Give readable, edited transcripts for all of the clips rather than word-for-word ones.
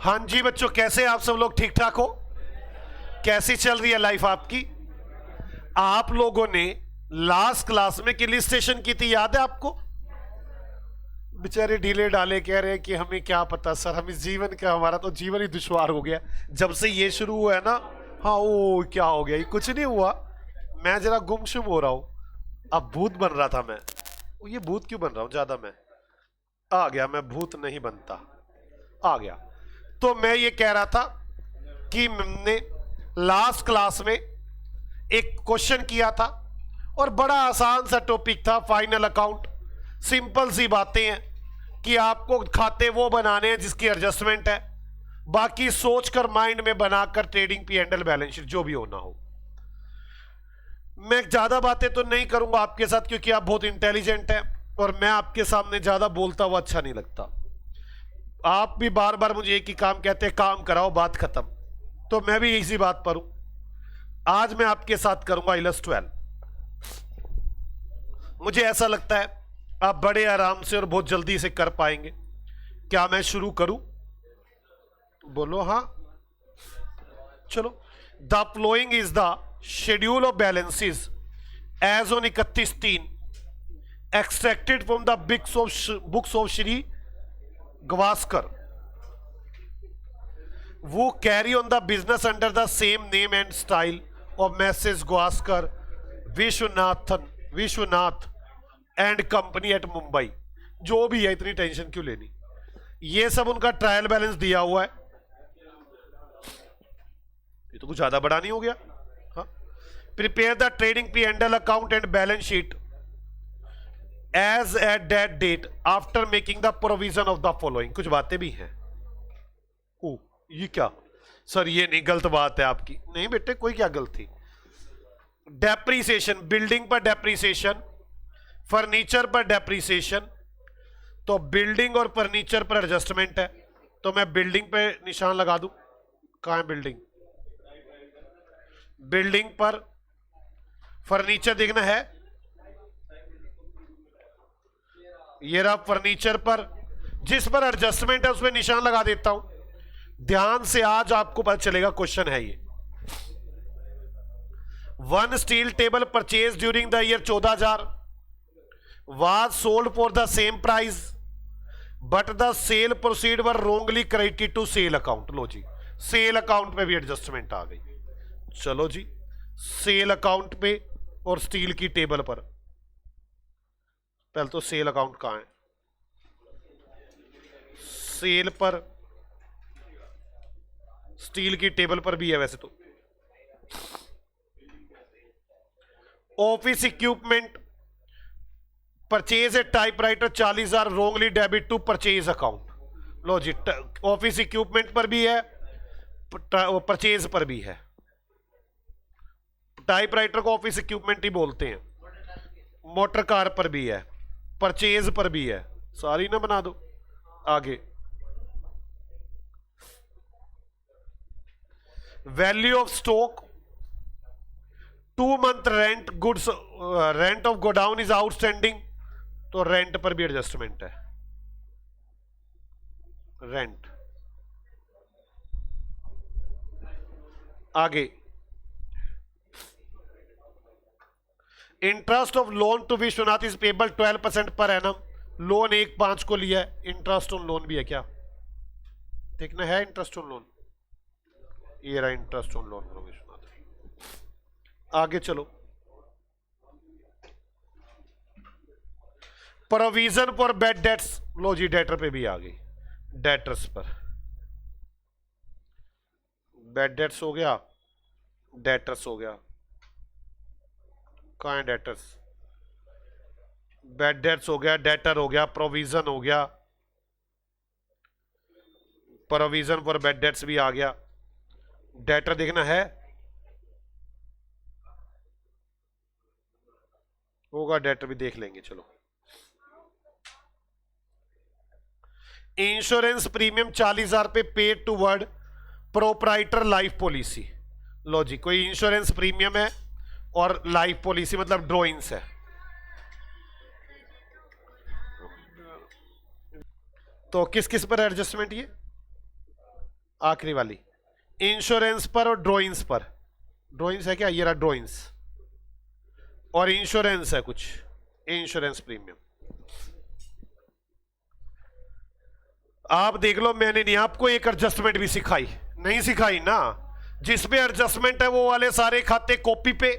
हाँ जी बच्चों, कैसे आप सब लोग? ठीक ठाक हो? कैसी चल रही है लाइफ आपकी? आप लोगों ने लास्ट क्लास में किल स्टेशन की थी, याद है आपको? बेचारे ढीले डाले कह रहे हैं कि हमें क्या पता सर, हम इस जीवन का, हमारा तो जीवन ही दुश्वार हो गया जब से ये शुरू हुआ है ना। हाँ, ओ क्या हो गया? ये कुछ नहीं हुआ, मैं जरा गुमसुम हो रहा हूं। अब भूत बन रहा था मैं। ये भूत क्यों बन रहा हूं ज्यादा? मैं आ गया, मैं भूत नहीं बनता, आ गया। तो मैं ये कह रहा था कि हमने लास्ट क्लास में एक क्वेश्चन किया था और बड़ा आसान सा टॉपिक था, फाइनल अकाउंट। सिंपल सी बातें हैं कि आपको खाते वो बनाने हैं जिसकी एडजस्टमेंट है, बाकी सोचकर माइंड में बनाकर trading P and L balance sheet जो भी होना हो। मैं ज्यादा बातें तो नहीं करूंगा आपके साथ क्योंकि आप बहुत इंटेलिजेंट हैं और मैं आपके सामने ज्यादा बोलता हुआ अच्छा नहीं लगता। आप भी बार बार मुझे एक ही काम कहते हैं, काम कराओ बात खत्म। तो मैं भी इसी बात पर हूं। आज मैं आपके साथ करूंगा IELTS 12। मुझे ऐसा लगता है आप बड़े आराम से और बहुत जल्दी से कर पाएंगे। क्या मैं शुरू करूं? बोलो हाँ। चलो। The flowing is the schedule of balances as on 31/3 extracted from the books of Shri Gavaskar, who carry on the business under the same name and style of Mrs. Gavaskar, Vishwanath and company at Mumbai. जो भी है, इतनी tension क्यों लेनी? ये सब उनका trial balance दिया हुआ है। ये तो कुछ ज्यादा बड़ा नहीं हो गया। हाँ। Prepare the trading P and L account and balance sheet as at that date after making the provision of the following. कुछ बातें भी हैं। ओ ये क्या सर? ये नहीं, गलत बात है आपकी। नहीं बेटे, कोई क्या गलती? डेप्रीसिएशन, बिल्डिंग पर डेप्रीसिएशन, फर्नीचर पर डेप्रीसिएशन। तो बिल्डिंग और फर्नीचर पर एडजस्टमेंट है, तो मैं बिल्डिंग पे निशान लगा दूं। कहां है बिल्डिंग? बिल्डिंग पर। फर्नीचर देखना है, ये रहा फर्नीचर पर। जिस पर एडजस्टमेंट है उसमें निशान लगा देता हूं। ध्यान से, आज आपको पता चलेगा क्वेश्चन है ये। One steel table purchase during the year 14,000 was sold for the same price but the sale proceed were wrongly credited to sale account. लो जी, सेल अकाउंट पे भी एडजस्टमेंट आ गई। चलो जी, सेल अकाउंट पे और स्टील की टेबल पर। पहले तो सेल अकाउंट कहां है? सेल पर, स्टील की टेबल पर भी है वैसे तो। Office equipment purchase a typewriter 40,000 wrongly debit to purchase account. लो जी, ऑफिस इक्विपमेंट पर भी है, परचेज पर भी है। टाइपराइटर को ऑफिस इक्विपमेंट ही बोलते हैं। मोटर कार पर भी है, परचेज पर भी है। सारी ना बना दो। आगे, value of stock 2 month rent goods, rent of godown is outstanding, तो रेंट पर भी एडजस्टमेंट है। रेंट। आगे, interest of loan to Vishwanath is payable 12% पर एनम। लोन 1/5 को लिया है। इंटरेस्ट ऑन लोन भी है क्या? देखना है इंटरेस्ट ऑन लोन। ये रहा इंटरेस्ट ऑन लोन विश्वनाथ। आगे चलो, प्रोविजन फॉर बैड डेट्स। लो जी, डेटर पे भी आ गई। डेटर्स पर बैड डेट्स हो गया, डेटर्स हो गया। कहां है डेटर्स? बैड डेट्स हो गया, डेटर हो गया, प्रोविजन हो गया, प्रोविजन फॉर बैड डेट्स भी आ गया। डेटर देखना है, होगा डेटर भी देख लेंगे। चलो, इंश्योरेंस प्रीमियम 40,000 पे paid toward proprietor life policy. लो जी, कोई इंश्योरेंस प्रीमियम है और लाइफ पॉलिसी मतलब ड्रॉइंग्स है। तो किस किस पर एडजस्टमेंट? ये आखिरी वाली, इंश्योरेंस पर और ड्रॉइंग्स पर। ड्रॉइंग्स है क्या, ये रहा ड्रॉइंग्स, और इंश्योरेंस है कुछ, इंश्योरेंस प्रीमियम। आप देख लो, मैंने नहीं आपको एक एडजस्टमेंट भी सिखाई, नहीं सिखाई ना। जिसमें एडजस्टमेंट है वो वाले सारे खाते कॉपी पे,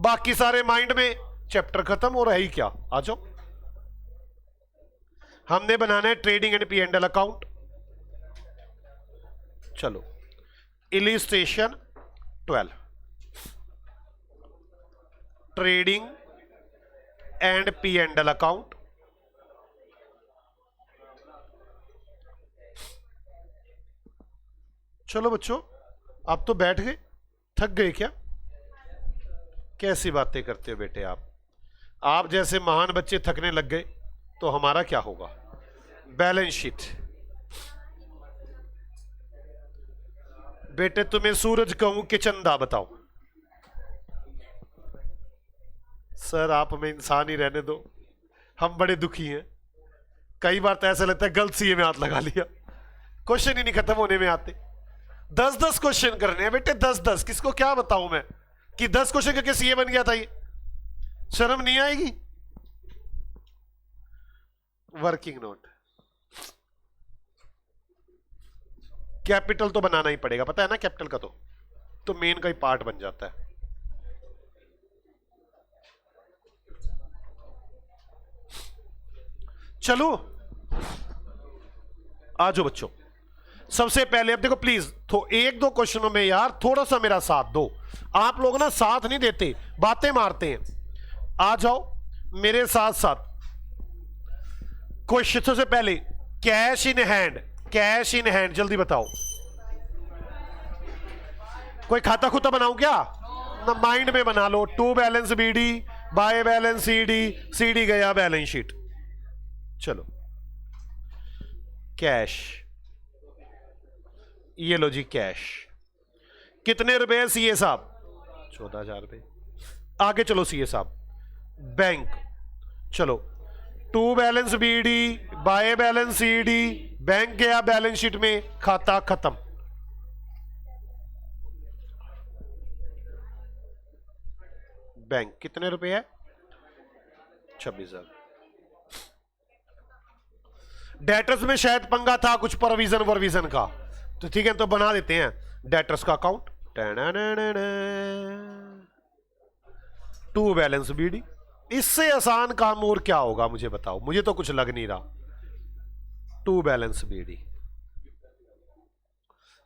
बाकी सारे माइंड में। चैप्टर खत्म हो रहा है ही क्या, आ जाओ। हमने बनाना है trading and P and L account. चलो, illustration 12, trading and P and L account. चलो बच्चों, आप तो बैठ गए, थक गए क्या? कैसी बातें करते हो बेटे आप जैसे महान बच्चे थकने लग गए तो हमारा क्या होगा? Balance sheet. बेटे तुम्हें सूरज कहूं कि चंदा, बताओ। सर आप हमें इंसान ही रहने दो, हम बड़े दुखी हैं। कई बार तो ऐसा लगता है गलत सीए में हाथ लगा लिया, क्वेश्चन ही नहीं खत्म होने में आते। 10-10 क्वेश्चन करने हैं बेटे, 10-10। किसको क्या बताऊं मैं कि 10 क्वेश्चन करके सीए बन गया था ये? शर्म नहीं आएगी? वर्किंग नोट, कैपिटल तो बनाना ही पड़ेगा, पता है ना? कैपिटल का तो मेन का ही पार्ट बन जाता है। चलो आ जाओ बच्चों। सबसे पहले अब देखो प्लीज, तो एक दो क्वेश्चनों में यार थोड़ा सा मेरा साथ दो। आप लोग ना साथ नहीं देते, बातें मारते हैं। आ जाओ मेरे साथ साथ। क्वेश्चन सबसे पहले, cash in hand, cash in hand, जल्दी बताओ। कोई खाता खुता बनाऊं क्या? ना, माइंड में बना लो। To balance BD, by balance CD, CD गया बैलेंस शीट। चलो, कैश, ये लो जी कैश। कितने रुपए सीए साहब? 14,000 रुपए। आगे चलो सीए साहब। बैंक, चलो to balance BD, by balance CD, bank गया बैलेंस शीट में, खाता खत्म। बैंक कितने रुपए है? 26,000। डेटर्स में शायद पंगा था कुछ प्रोविजन वर्विजन का, तो ठीक है तो बना देते हैं डेटर्स का अकाउंट। टू बैलेंस बीडी, इससे आसान काम और क्या होगा मुझे बताओ, मुझे तो कुछ लग नहीं रहा। टू बैलेंस बीडी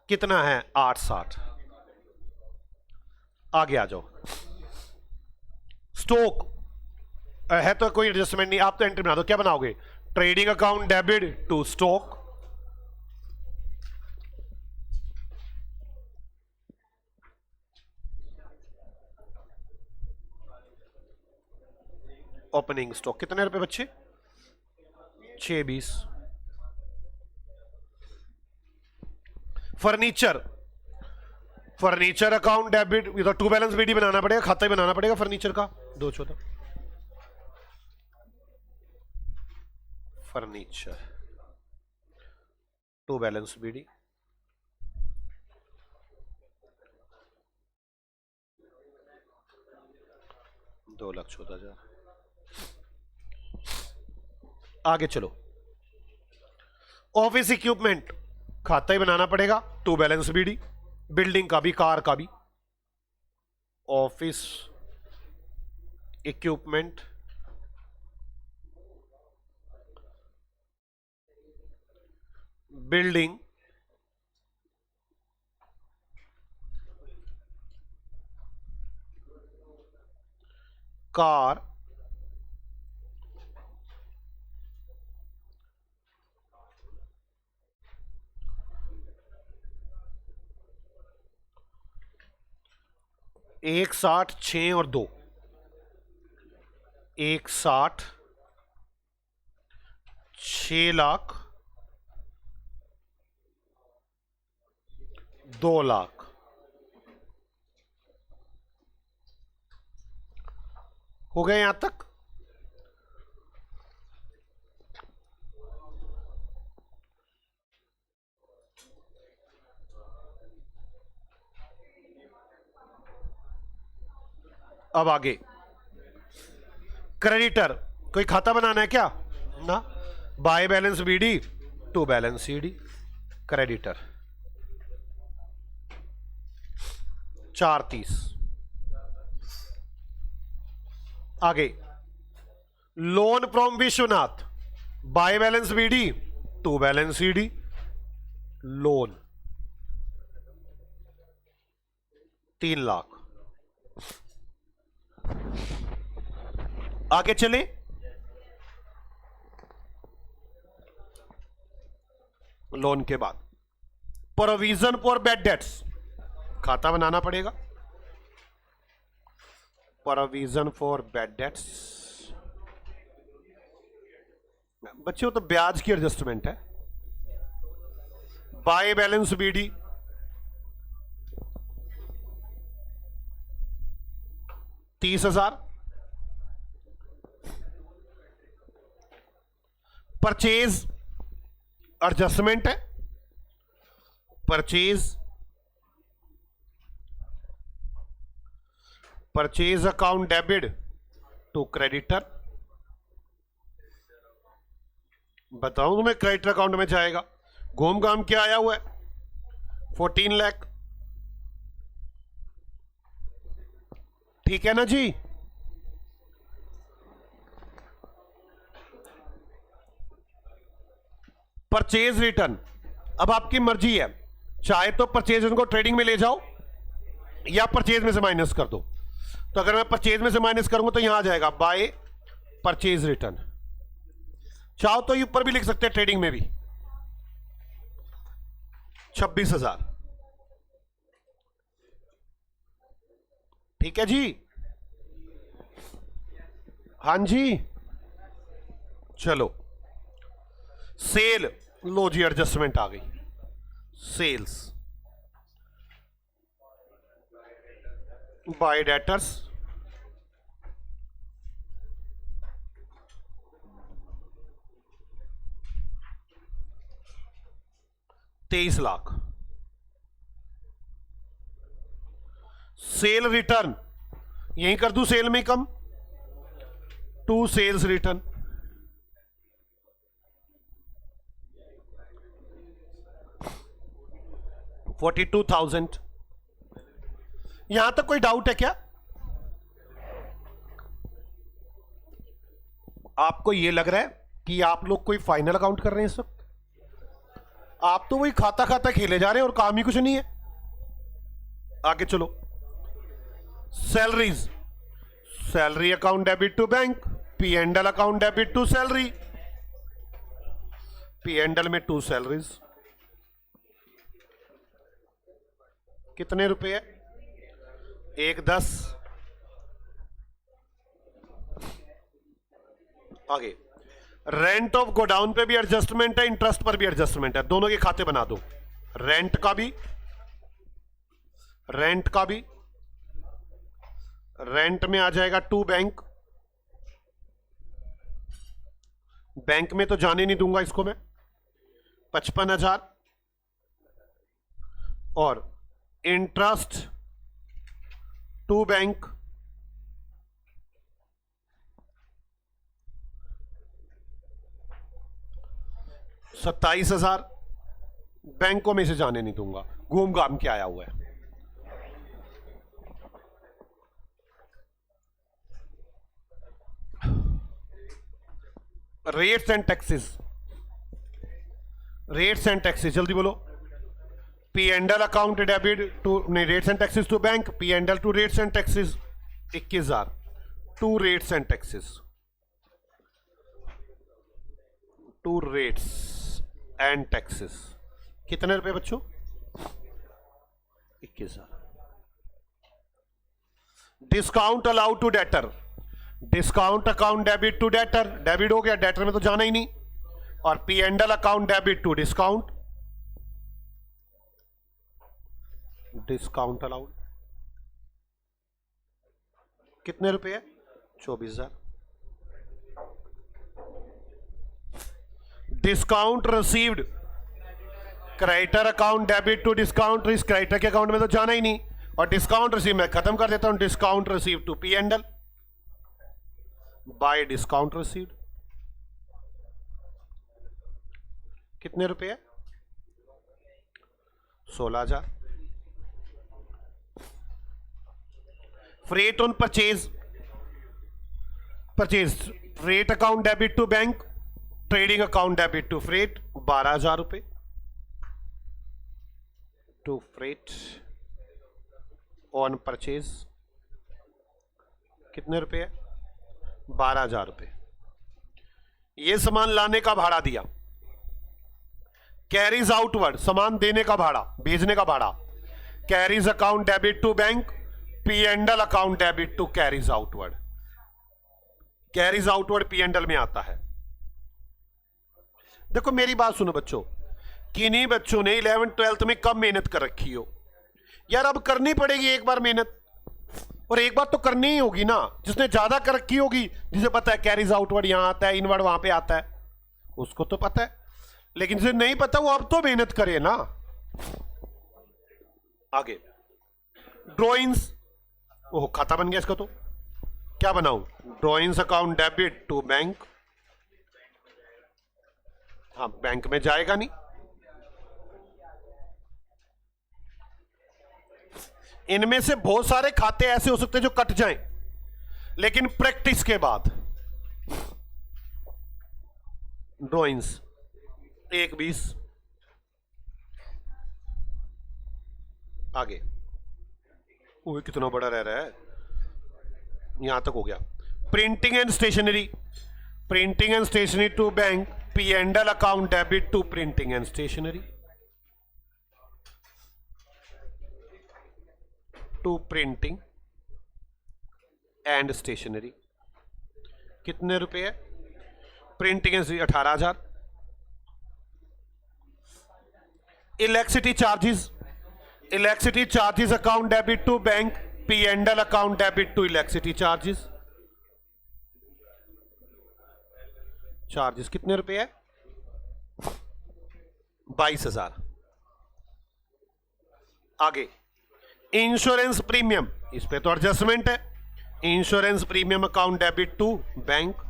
कितना है? 860। आगे आ जाओ। स्टॉक है तो कोई एडजस्टमेंट नहीं, आप तो एंट्री बना दो। क्या बनाओगे? Trading account debit to stock. Opening stock कितने रुपए बच्चे? 620। फर्नीचर, फर्नीचर अकाउंट डेबिट, ये तो टू बैलेंस बीडी बनाना पड़ेगा, खाता ही बनाना पड़ेगा फर्नीचर का। 214 फर्नीचर, टू बैलेंस बीडी। दो लाख 14,000। आगे चलो। ऑफिस इक्विपमेंट, खाता ही बनाना पड़ेगा, टू बैलेंस बीडी। बिल्डिंग का भी, कार का भी। ऑफिस इक्विपमेंट, बिल्डिंग, कार, एक 60, 6 और 2, 160, 6 लाख, 2 लाख। हो गए यहां तक? अब आगे क्रेडिटर, कोई खाता बनाना है क्या ना, by balance BD to balance CD, creditor 430। आगे loan from Vishwanath, by balance BD to balance CD, loan 3 lakh. आगे चले, लोन के बाद प्रोविजन फॉर बैड डेट्स, खाता बनाना पड़ेगा। प्रोविजन फॉर बैड डेट्स, बच्चों तो ब्याज की एडजस्टमेंट है। By balance BD 30,000। Purchase adjustment है, purchase account debit to creditor. बताऊं तुम्हें, क्रेडिटर अकाउंट में जाएगा। घूम घाम क्या आया हुआ है 14 लाख, ठीक है ना जी। परचेज रिटर्न, अब आपकी मर्जी है, चाहे तो परचेज उनको ट्रेडिंग में ले जाओ या परचेज में से माइनस कर दो। तो अगर मैं परचेज में से माइनस करूंगा तो यहां आ जाएगा बाय परचेज रिटर्न। चाहो तो ऊपर भी लिख सकते हैं ट्रेडिंग में भी 26,000, ठीक है जी। हां जी, चलो सेल, लो जी एडजस्टमेंट आ गई। Sales by debtors, ₹23 lakh. Sale return यहीं कर दूं, सेल में कम, टू सेल्स रिटर्न 42,000। यहां तक कोई डाउट है क्या? आपको यह लग रहा है कि आप लोग कोई फाइनल अकाउंट कर रहे हैं इस वक्त? आप तो वही खाता खाता खेले जा रहे हैं और काम ही कुछ नहीं है। आगे चलो, salaries, salary account debit to bank, P and L account debit to salary, P and L में 2 सैलरीज। कितने रुपए है? 1,10। आगे रेंट ऑफ गोडाउन पे भी एडजस्टमेंट है, इंटरेस्ट पर भी एडजस्टमेंट है, दोनों के खाते बना दो। रेंट का भी, रेंट में आ जाएगा टू बैंक, बैंक में तो जाने नहीं दूंगा इसको मैं, 55,000। और इंटरेस्ट टू बैंक 27,000, बैंकों में से जाने नहीं दूंगा, घूम घाम के आया हुआ है। Rates and taxes, rates and taxes जल्दी बोलो। P and L account debit to, नहीं, rates and taxes to bank, P and L to rates and taxes 21,000, to rates and taxes, to rates and taxes. कितने रुपए बच्चों? 21,000। Discount allowed to debtor, discount account debit to debtor, debit हो गया, debtor में तो जाना ही नहीं। और P and L account debit to discount, discount allowed. कितने रुपए है? 24,000। Discount received, creditor account debit to discount, इस क्रेडिटर के अकाउंट में तो जाना ही नहीं। और डिस्काउंट रिसीव मैं खत्म कर देता हूं, discount receive to P and L, by discount received. कितने रुपए है? 16,000। Freight on purchase, freight account debit to bank, trading account debit to freight 12,000 रुपए टू फ्रेट ऑन परचेज। कितने रुपए है? 12,000 रुपए। ये सामान लाने का भाड़ा दिया। कैरीज आउटवर्ड, सामान देने का भाड़ा, भेजने का भाड़ा। Carriage account debit to bank, P and L account debit to carriage outward. Carriage outward P and L में आता है। देखो मेरी बात सुनो बच्चों, किन्हीं बच्चों ने 11th 12th में कम मेहनत कर रखी हो यार, अब करनी पड़ेगी एक बार मेहनत, और एक बार तो करनी ही होगी ना। जिसने ज्यादा कर रखी होगी, जिसे पता है कैरीज आउटवर्ड यहां आता है, इनवर्ड वहां पे आता है, उसको तो पता है। लेकिन जिसे नहीं पता वो अब तो मेहनत करे ना। आगे ड्रॉइंग्स, ओह खाता बन गया इसका, तो क्या बनाऊं? Drawings account debit to bank. हाँ बैंक में जाएगा नहीं। इनमें से बहुत सारे खाते ऐसे हो सकते हैं जो कट जाएं, लेकिन प्रैक्टिस के बाद ड्रॉइंग्स 1,20। आगे वो कितना बड़ा रह रहा है, यहां तक हो गया। Printing and stationery, printing and stationery to bank, P and L account debit to printing and stationery to printing and stationery. कितने रुपए है? Printing and 18,000। Electricity charges, electricity charges account debit to bank, P and L account debit to electricity charges. Charges कितने रुपए है? 22,000। आगे insurance premium, इस पे तो एडजस्टमेंट है। Insurance premium account debit to bank,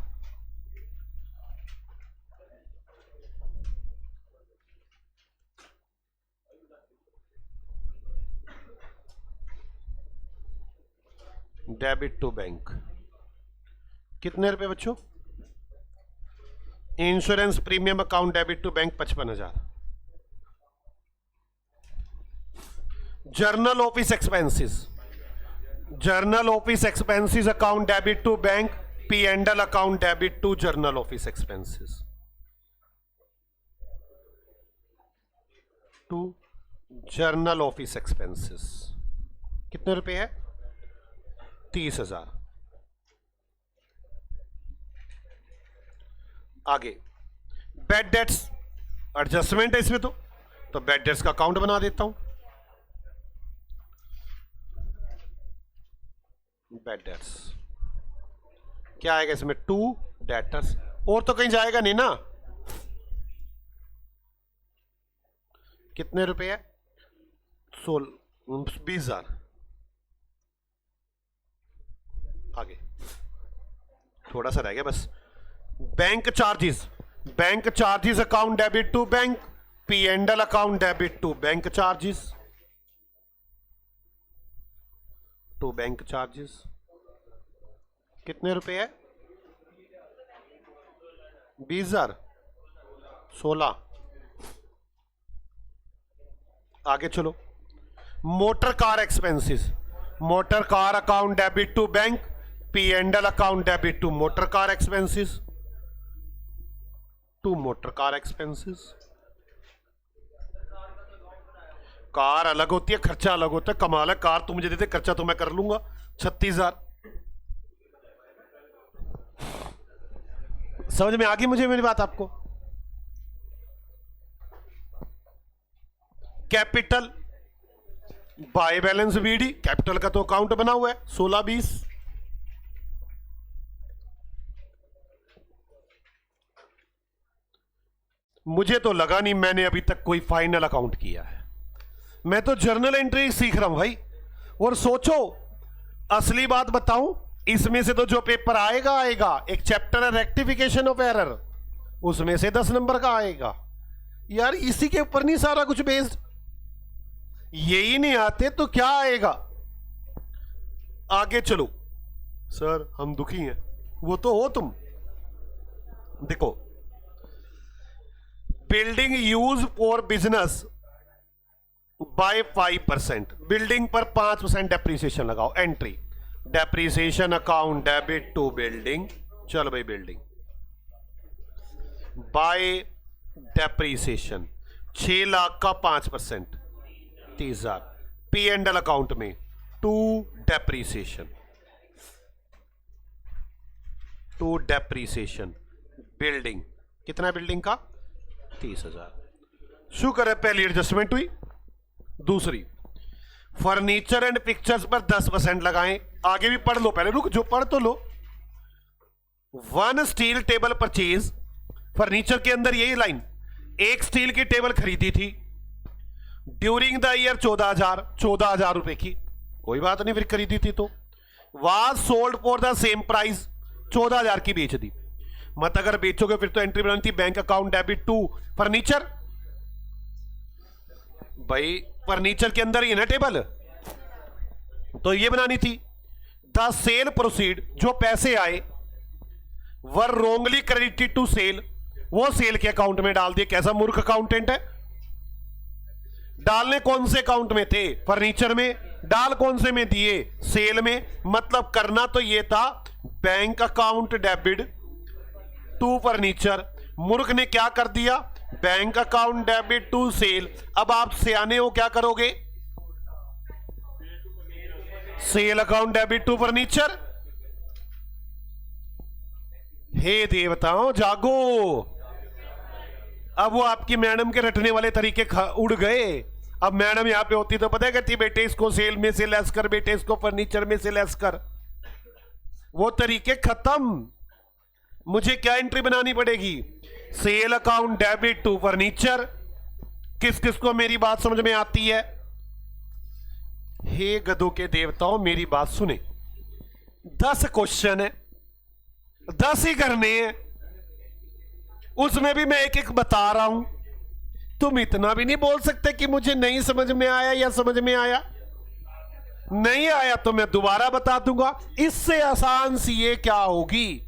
debit to bank. कितने रुपए बच्चों? Insurance premium account debit to bank 55,000। General office expenses, general office expenses account debit to bank, P and L account debit to general office expenses to general office expenses. कितने रुपए है? 30,000। आगे bad debts, adjustment है इसमें, तो bad debts का account बना देता हूं। बेड डेट्स क्या आएगा इसमें? टू डेटर्स, और तो कहीं जाएगा नहीं ना। कितने रुपए है? 20,000। आगे थोड़ा सा रह गया बस। Bank charges, bank charges account debit to bank, P and L account debit to bank charges to bank charges. कितने रुपए है? 20,000। 16। आगे चलो। Motor car expenses, motor car account debit to bank, P and L account debit to motor car expenses to motor car expenses. Car अलग होती है, खर्चा अलग होता है। कमाल है, कार तुम मुझे देते, खर्चा तो मैं कर लूंगा। 36,000। समझ में आ गई मुझे मेरी बात आपको? Capital by balance BD, capital का तो अकाउंट बना हुआ है 16-20। मुझे तो लगा नहीं मैंने अभी तक कोई फाइनल अकाउंट किया है। मैं तो जर्नल एंट्री सीख रहा हूं भाई। और सोचो, असली बात बताऊं, इसमें से तो जो पेपर आएगा आएगा, एक चैप्टर है रेक्टिफिकेशन ऑफ एरर, उसमें से 10 नंबर का आएगा। यार इसी के ऊपर नहीं सारा कुछ बेस्ड, यही नहीं आते तो क्या आएगा। आगे चलो। सर हम दुखी हैं, वो तो हो तुम। देखो, building use for business by 5%, building पर 5% डेप्रीसिएशन लगाओ। Entry depreciation account debit to building, चल भाई बिल्डिंग बाय डेप्रीसिएशन 6 लाख का 5%, 30,000 पी एंड एल अकाउंट में to depreciation, to depreciation building, कितना बिल्डिंग का 30,000। शुक्र है पहली एडजस्टमेंट हुई। दूसरी, फर्नीचर एंड पिक्चर्स पर 10% लगाएं। आगे भी पढ़ लो, पहले रुक जो पढ़ तो लो। 1 स्टील टेबल परचेज, फर्नीचर के अंदर यही लाइन, एक स्टील की टेबल खरीदी थी ड्यूरिंग द ईयर 14,000 रुपए की, कोई बात नहीं, फिर खरीदी थी तो was sold for the same price, 14,000 की बेच दी। मत अगर बेचोगे फिर तो एंट्री बनानी थी bank account debit to furniture. भाई फर्नीचर के अंदर ही है ना टेबल, तो ये बनानी थी। द सेल प्रोसीड, जो पैसे आए वर रोंगली क्रेडिटेड टू सेल, वो सेल के अकाउंट में डाल दिए। कैसा मूर्ख अकाउंटेंट है। डालने कौन से अकाउंट में थे, फर्नीचर में, डाल कौन से में दिए, सेल में। मतलब करना तो ये था bank account debit to furniture, मूर्ख ने क्या कर दिया, bank account debit to sale. अब आप सियाने हो, क्या करोगे, sale account debit to furniture. हे देवताओं जागो, अब वो आपकी मैडम के रटने वाले तरीके उड़ गए। अब मैडम यहां पे होती तो पता कहती बेटे इसको सेल में से लेस कर, बेटे इसको फर्नीचर में से लेस कर। वो तरीके खत्म। मुझे क्या एंट्री बनानी पड़ेगी, sale account debit to furniture. किस किस को मेरी बात समझ में आती है। हे गधों के देवताओं मेरी बात सुने, 10 क्वेश्चन है, 10 ही करने हैं, उसमें भी मैं एक एक बता रहा हूं। तुम इतना भी नहीं बोल सकते कि मुझे नहीं समझ में आया या समझ में आया। नहीं आया तो मैं दोबारा बता दूंगा। इससे आसान सी ये क्या होगी।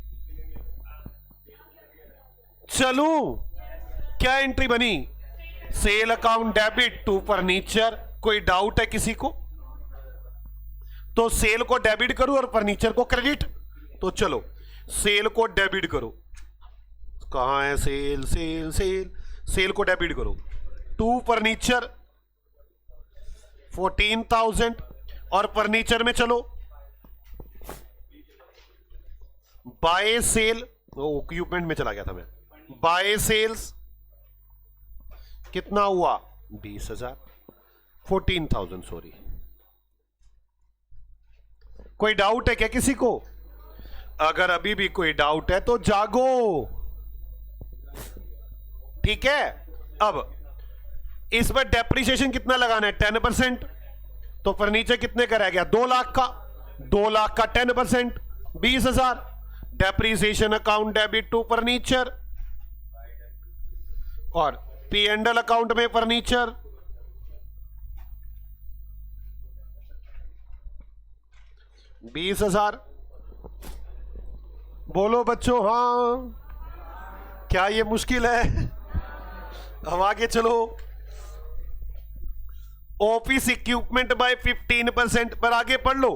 चलूं, क्या एंट्री बनी, sale account debit to furniture. कोई डाउट है किसी को, तो सेल को डेबिट करूं और फर्नीचर को क्रेडिट। तो चलो सेल को डेबिट करो, कहां है सेल, सेल सेल, सेल को डेबिट करो टू फर्नीचर 14,000, और फर्नीचर में चलो बाय सेल, इक्विपमेंट में चला गया था मैं, बाय सेल्स कितना हुआ 20,000, 14,000 सॉरी। कोई डाउट है क्या किसी को। अगर अभी भी कोई डाउट है तो जागो, ठीक है। अब इस पर डेप्रीशिएशन कितना लगाना है, 10%। तो फर्नीचर कितने का रह गया, 2 लाख का, 2 लाख का 10% 20,000। Depreciation account debit to furniture, और पी एंड एल अकाउंट में फर्नीचर 20,000। बोलो बच्चों हाँ, क्या ये मुश्किल है। हम आगे चलो। ऑफिस इक्विपमेंट बाय 15% पर आगे पढ़ लो।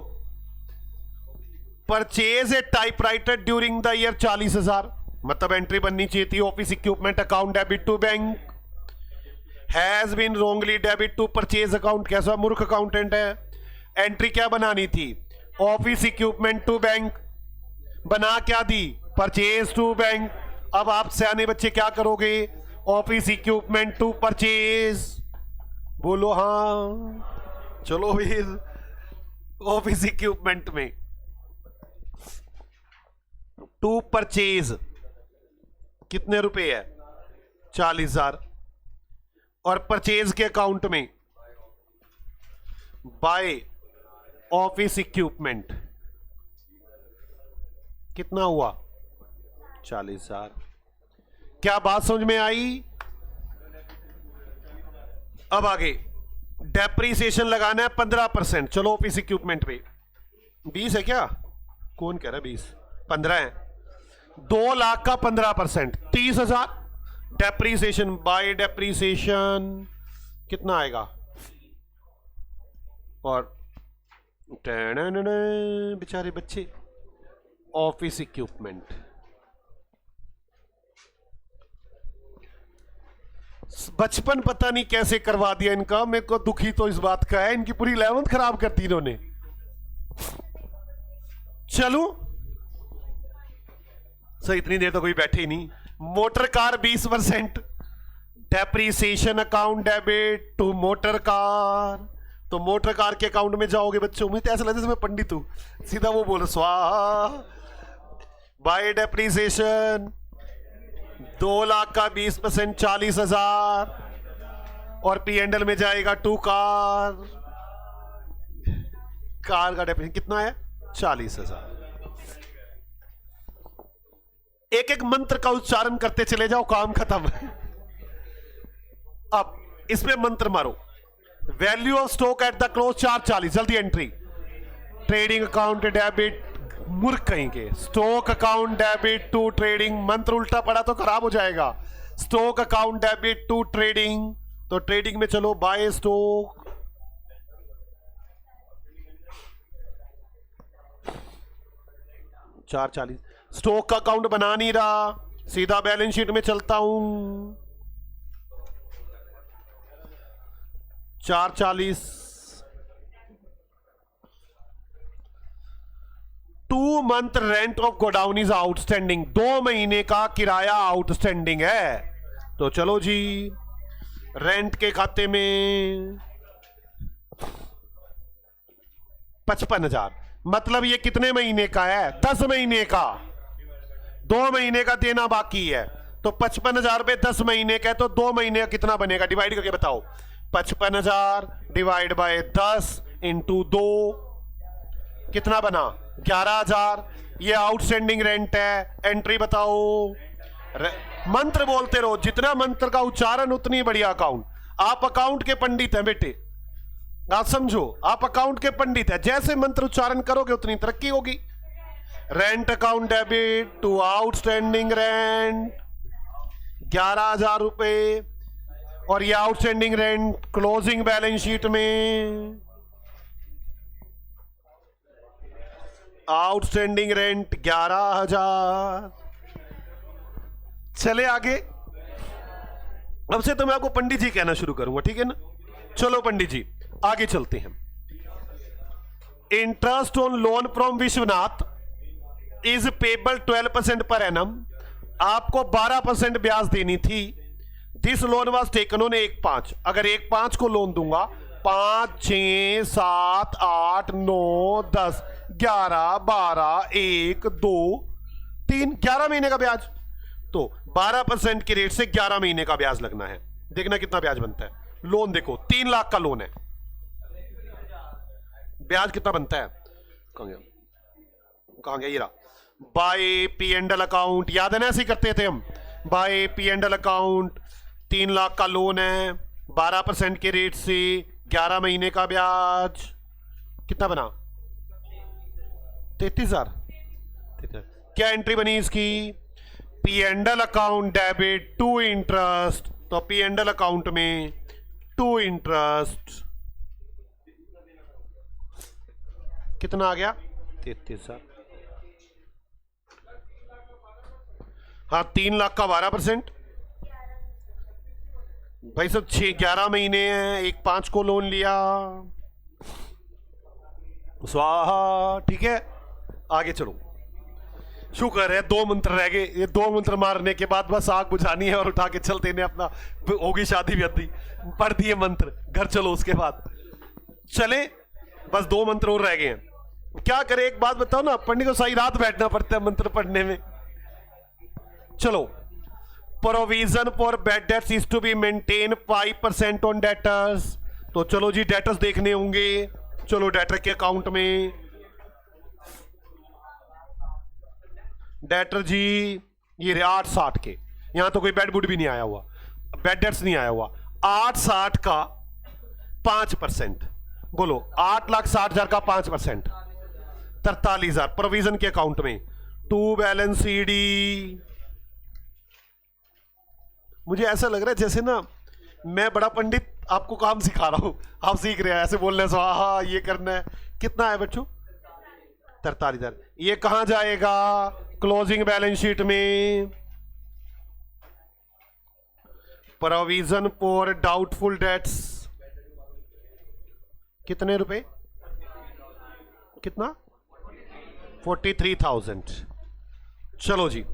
Purchase a typewriter during the year 40,000, मतलब एंट्री बननी चाहिए थी office equipment account debit to bank has been wrongly debit to purchase account. कैसा मूर्ख अकाउंटेंट है। एंट्री क्या बनानी थी, ऑफिस इक्विपमेंट टू बैंक, बना क्या दी, परचेज टू बैंक। अब आप सियाने बच्चे क्या करोगे, ऑफिस इक्विपमेंट टू परचेज। बोलो हाँ, चलो फिर ऑफिस इक्विपमेंट में टू परचेज कितने रुपए है 40,000, और परचेज के अकाउंट में बाय ऑफिस इक्विपमेंट कितना हुआ? 40,000। क्या बात समझ में आई? अब आगे डेप्रीसिएशन लगाना है 15%। चलो ऑफिस इक्विपमेंट पे 20 है क्या? कौन कह रहा है 20? 15 है। 2 लाख का 15% 30,000। डेप्रीसिएशन बाय डेप्रीसिएशन कितना आएगा? और बेचारे बच्चे ऑफिस इक्विपमेंट बचपन पता नहीं कैसे करवा दिया इनका। मेरे को दुखी तो इस बात का है, इनकी पूरी 11th खराब कर दी इन्होंने। चलो सर इतनी देर तो कोई बैठे ही नहीं। Motor car 20%। Depreciation account debit to motor car. तो मोटर कार के अकाउंट में जाओगे बच्चों, मुझे तो ऐसा लगता है मैं पंडित हूं, सीधा वो बोलो स्वाहा। बाय डेप्रीसिएशन 2 लाख का 20% 40,000। और P&L में जाएगा टू कार। कार का डेप्रीसिएशन कितना है? 40,000। एक एक मंत्र का उच्चारण करते चले जाओ, काम खत्म। अब इसमें मंत्र मारो। Value of stock at the close 440। जल्दी एंट्री। ट्रेडिंग अकाउंट डेबिट, मूर्ख कहीं के। Stock account debit to trading, मंत्र उल्टा पड़ा तो खराब हो जाएगा। Stock account debit to trading, तो ट्रेडिंग में चलो बाय स्टॉक। $440। स्टॉक का अकाउंट बना नहीं रहा, सीधा बैलेंस शीट में चलता हूं। 440। 2 month rent of godown is outstanding. 2 महीने का किराया आउटस्टैंडिंग है। तो चलो जी रेंट के खाते में 55,000। मतलब ये कितने महीने का है? 10 महीने का। 2 महीने का देना बाकी है, तो 55,000 रुपए 10 महीने का है, तो 2 महीने का कितना बनेगा? डिवाइड करके बताओ। 55,000 डिवाइड बाय 10 इंटू 2 कितना बना? 11,000। ये आउटस्टैंडिंग रेंट है। एंट्री बताओ। मंत्र बोलते रहो, जितना मंत्र का उच्चारण उतनी बढ़िया अकाउंट। आप अकाउंट के पंडित हैं बेटे, आप समझो, आप अकाउंट के पंडित हैं। जैसे मंत्र उच्चारण करोगे उतनी तरक्की होगी। Rent account debit to outstanding rent 11,000 रुपए। और ये outstanding rent closing balance sheet में। Outstanding rent 11,000। चले आगे। अब से तो मैं आपको पंडित जी कहना शुरू करूंगा, ठीक है ना? चलो पंडित जी आगे चलते हैं। Interest on loan from Vishwanath is payable 12% पर एनम। आपको 12% ब्याज देनी थी। This loan was taken on 1/5। अगर 1/5 को लोन दूंगा, 5, 6, 7, 8, 9, 10, 11, 12, 1, 2, 3, 11 महीने का ब्याज। तो 12% के रेट से 11 महीने का ब्याज लगना है। देखना कितना ब्याज बनता है। लोन देखो 3 लाख का लोन है, ब्याज कितना बनता है? कहां गया? ये रहा। बाय P&L अकाउंट, याद है ना? ऐसे ही करते थे हम। बाय P&L अकाउंट 3 लाख का लोन है, 12% के रेट से 11 महीने का ब्याज कितना बना? 33,000। क्या एंट्री बनी इसकी? P&L account debit to interest. तो P&L अकाउंट में टू इंटरेस्ट कितना आ गया? 33,000। हाँ 3 लाख का 12%। भाई सब 11 महीने हैं, 1/5 को लोन लिया। स्वाहा। ठीक है आगे चलो। शुक्र है 2 मंत्र रह गए। ये 2 मंत्र मारने के बाद बस आग बुझानी है और उठा के चलते ने अपना होगी शादी भी पढ़ दिए मंत्र, घर चलो। उसके बाद चले, बस 2 मंत्र और रह गए हैं। क्या करे? एक बात बताओ ना, पंडित को सारी रात बैठना पड़ता है मंत्र पढ़ने में। चलो। Provision for bad debts is to be maintain 5% on debtors. तो चलो जी डेटर्स देखने होंगे। चलो डेटर के अकाउंट में, डेटर जी ये 860 के, यहां तो कोई बेड बुड भी नहीं आया हुआ, बेड डेट्स नहीं आया हुआ। 860 का 5%, बोलो 8,60,000 का 5%, 43,000 प्रोविजन के अकाउंट में। टू बैलेंस सीडी, मुझे ऐसा लग रहा है जैसे ना मैं बड़ा पंडित आपको काम सिखा रहा हूं, आप सीख रहे हैं ऐसे बोलने से, हाँ ये करना है। कितना है बच्चों? 43,000। ये कहां जाएगा? क्लोजिंग बैलेंस शीट में। प्रोविजन फॉर डाउटफुल डेट्स, कितने रुपए? कितना? 43,000। चलो जी,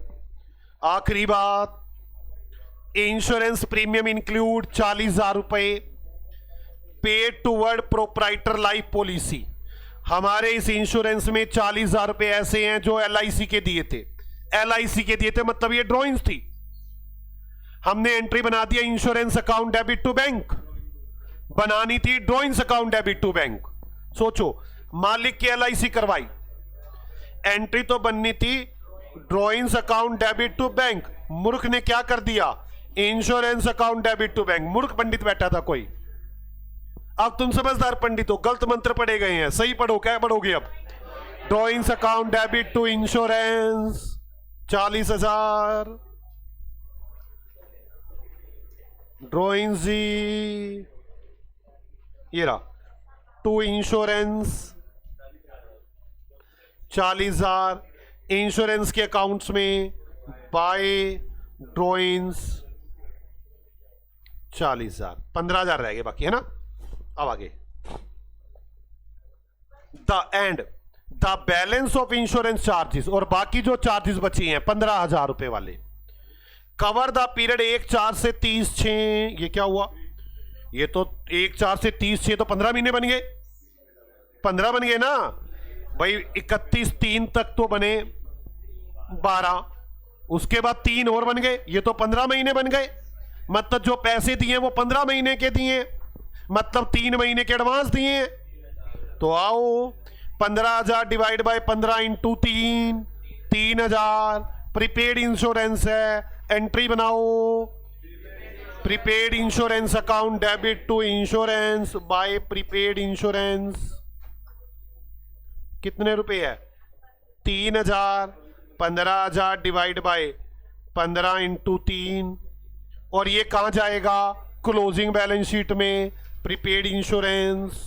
आखिरी बात, इंश्योरेंस प्रीमियम इंक्लूड 40,000 रुपए paid toward proprietor life policy. हमारे इस इंश्योरेंस में 40,000 रुपए ऐसे हैं जो LIC के दिए थे, LIC के दिए थे, मतलब ये ड्रॉइंग्स थी। हमने एंट्री बना दिया insurance account debit to bank, बनानी थी drawings account debit to bank. सोचो, मालिक की LIC करवाई, एंट्री तो बननी थी drawings account debit to bank, मूर्ख ने क्या कर दिया? Insurance account debit to bank. मूर्ख पंडित बैठा था कोई। अब तुम समझदार पंडित हो, गलत मंत्र पढ़े गए हैं, सही पढ़ो। क्या पढ़ोगे अब? Drawings account debit to insurance 40,000, drawings ये रहा, टू इंश्योरेंस 40,000, इंश्योरेंस के अकाउंट्स में बाय ड्रॉइंग्स 40,000, 15,000 रह गए बाकी, है ना? अब आगे, the end the balance of insurance charges, और बाकी जो चार्जेस बची हैं 15,000 रुपए वाले, कवर द पीरियड 1/4 से 30/6। ये क्या हुआ? ये तो 1/4 से 30/6 तो 15 महीने बन गए, 15 बन गए ना भाई। 31/3 तक तो बने 12, उसके बाद 3 और बन गए, ये तो 15 महीने बन गए। मतलब जो पैसे दिए वो 15 महीने के दिए, मतलब 3 महीने के एडवांस दिए। तो आओ, 15,000 divide by 15 into 3, 3,000 prepaid insurance है। एंट्री बनाओ, prepaid insurance account debit to insurance by prepaid insurance. कितने रुपए है? 3,000। 15,000 डिवाइड बाय 15 इंटू 3, और ये कहां जाएगा? क्लोजिंग बैलेंस शीट में, प्रीपेड इंश्योरेंस।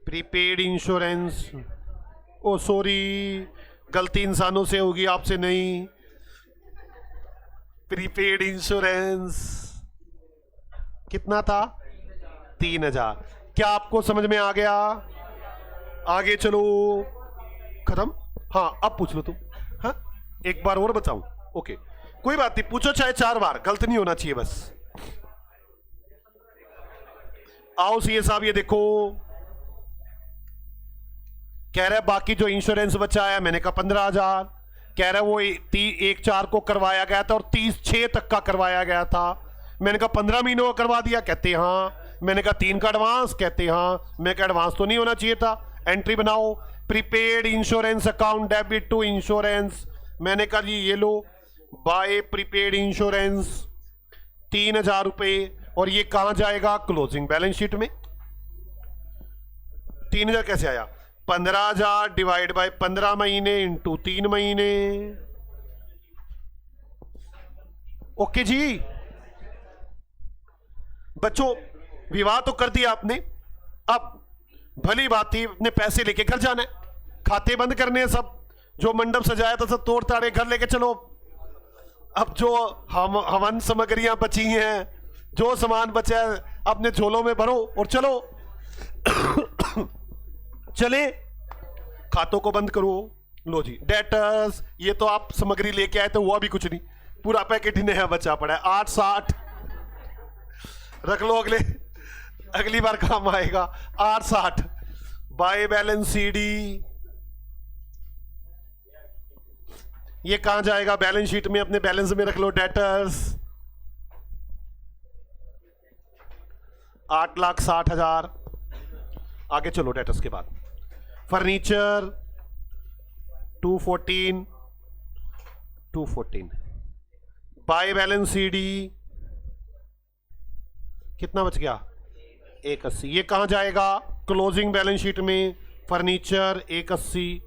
प्रीपेड इंश्योरेंस, ओ सॉरी, गलती इंसानों से होगी, आपसे नहीं। प्रीपेड इंश्योरेंस कितना था? 3,000। क्या आपको समझ में आ गया? आगे चलो, खत्म? हाँ, अब पूछ लो तुम। हाँ, एक बार और बताऊं? ओके, कोई बात नहीं, पूछो चाहे 4 बार, गलत नहीं होना चाहिए बस। आओ सीए साहब, ये देखो, कह रहा है बाकी जो इंश्योरेंस बचा है, मैंने कहा 15,000। कह रहा है वो 1/4 को करवाया गया था और 30/6 तक का करवाया गया था। मैंने कहा 15 महीनों का करवा दिया, कहते हाँ। मैंने कहा 3 का एडवांस, कहते हाँ। मैं कहा एडवांस तो नहीं होना चाहिए था। एंट्री बनाओ, prepaid insurance account debit to insurance. मैंने कहा जी ये लो, बाय प्रीपेड इंश्योरेंस 3,000 रुपए, और ये कहां जाएगा? क्लोजिंग बैलेंस शीट में। 3,000 कैसे आया? 15,000 डिवाइड बाय 15 महीने इंटू 3 महीने। ओके जी बच्चों, विवाह तो कर दिया आपने, अब भली बात थी, अपने पैसे लेके घर जाना है, खाते बंद करने हैं सब, जो मंडप सजाया था सब तोड़ ताड़े घर लेके चलो। अब जो हम हवन सामग्रियां बची हैं, जो सामान बचा है, अपने झोलों में भरो और चलो। चले, खातों को बंद करो। लो जी डेटर्स, ये तो आप सामग्री लेके आए थे, हुआ भी कुछ नहीं, पूरा पैकेट ही नया बचा पड़ा है। 860 रख लो, अगली बार काम आएगा। 860 बाय बैलेंस सीडी, ये कहां जाएगा? बैलेंस शीट में, अपने बैलेंस में रख लो। डेटर्स 8,60,000। आगे चलो डेटर्स के बाद। फर्नीचर 214। बाय बैलेंस सीडी कितना बच गया? 180। ये कहां जाएगा? क्लोजिंग बैलेंस शीट में। फर्नीचर 180।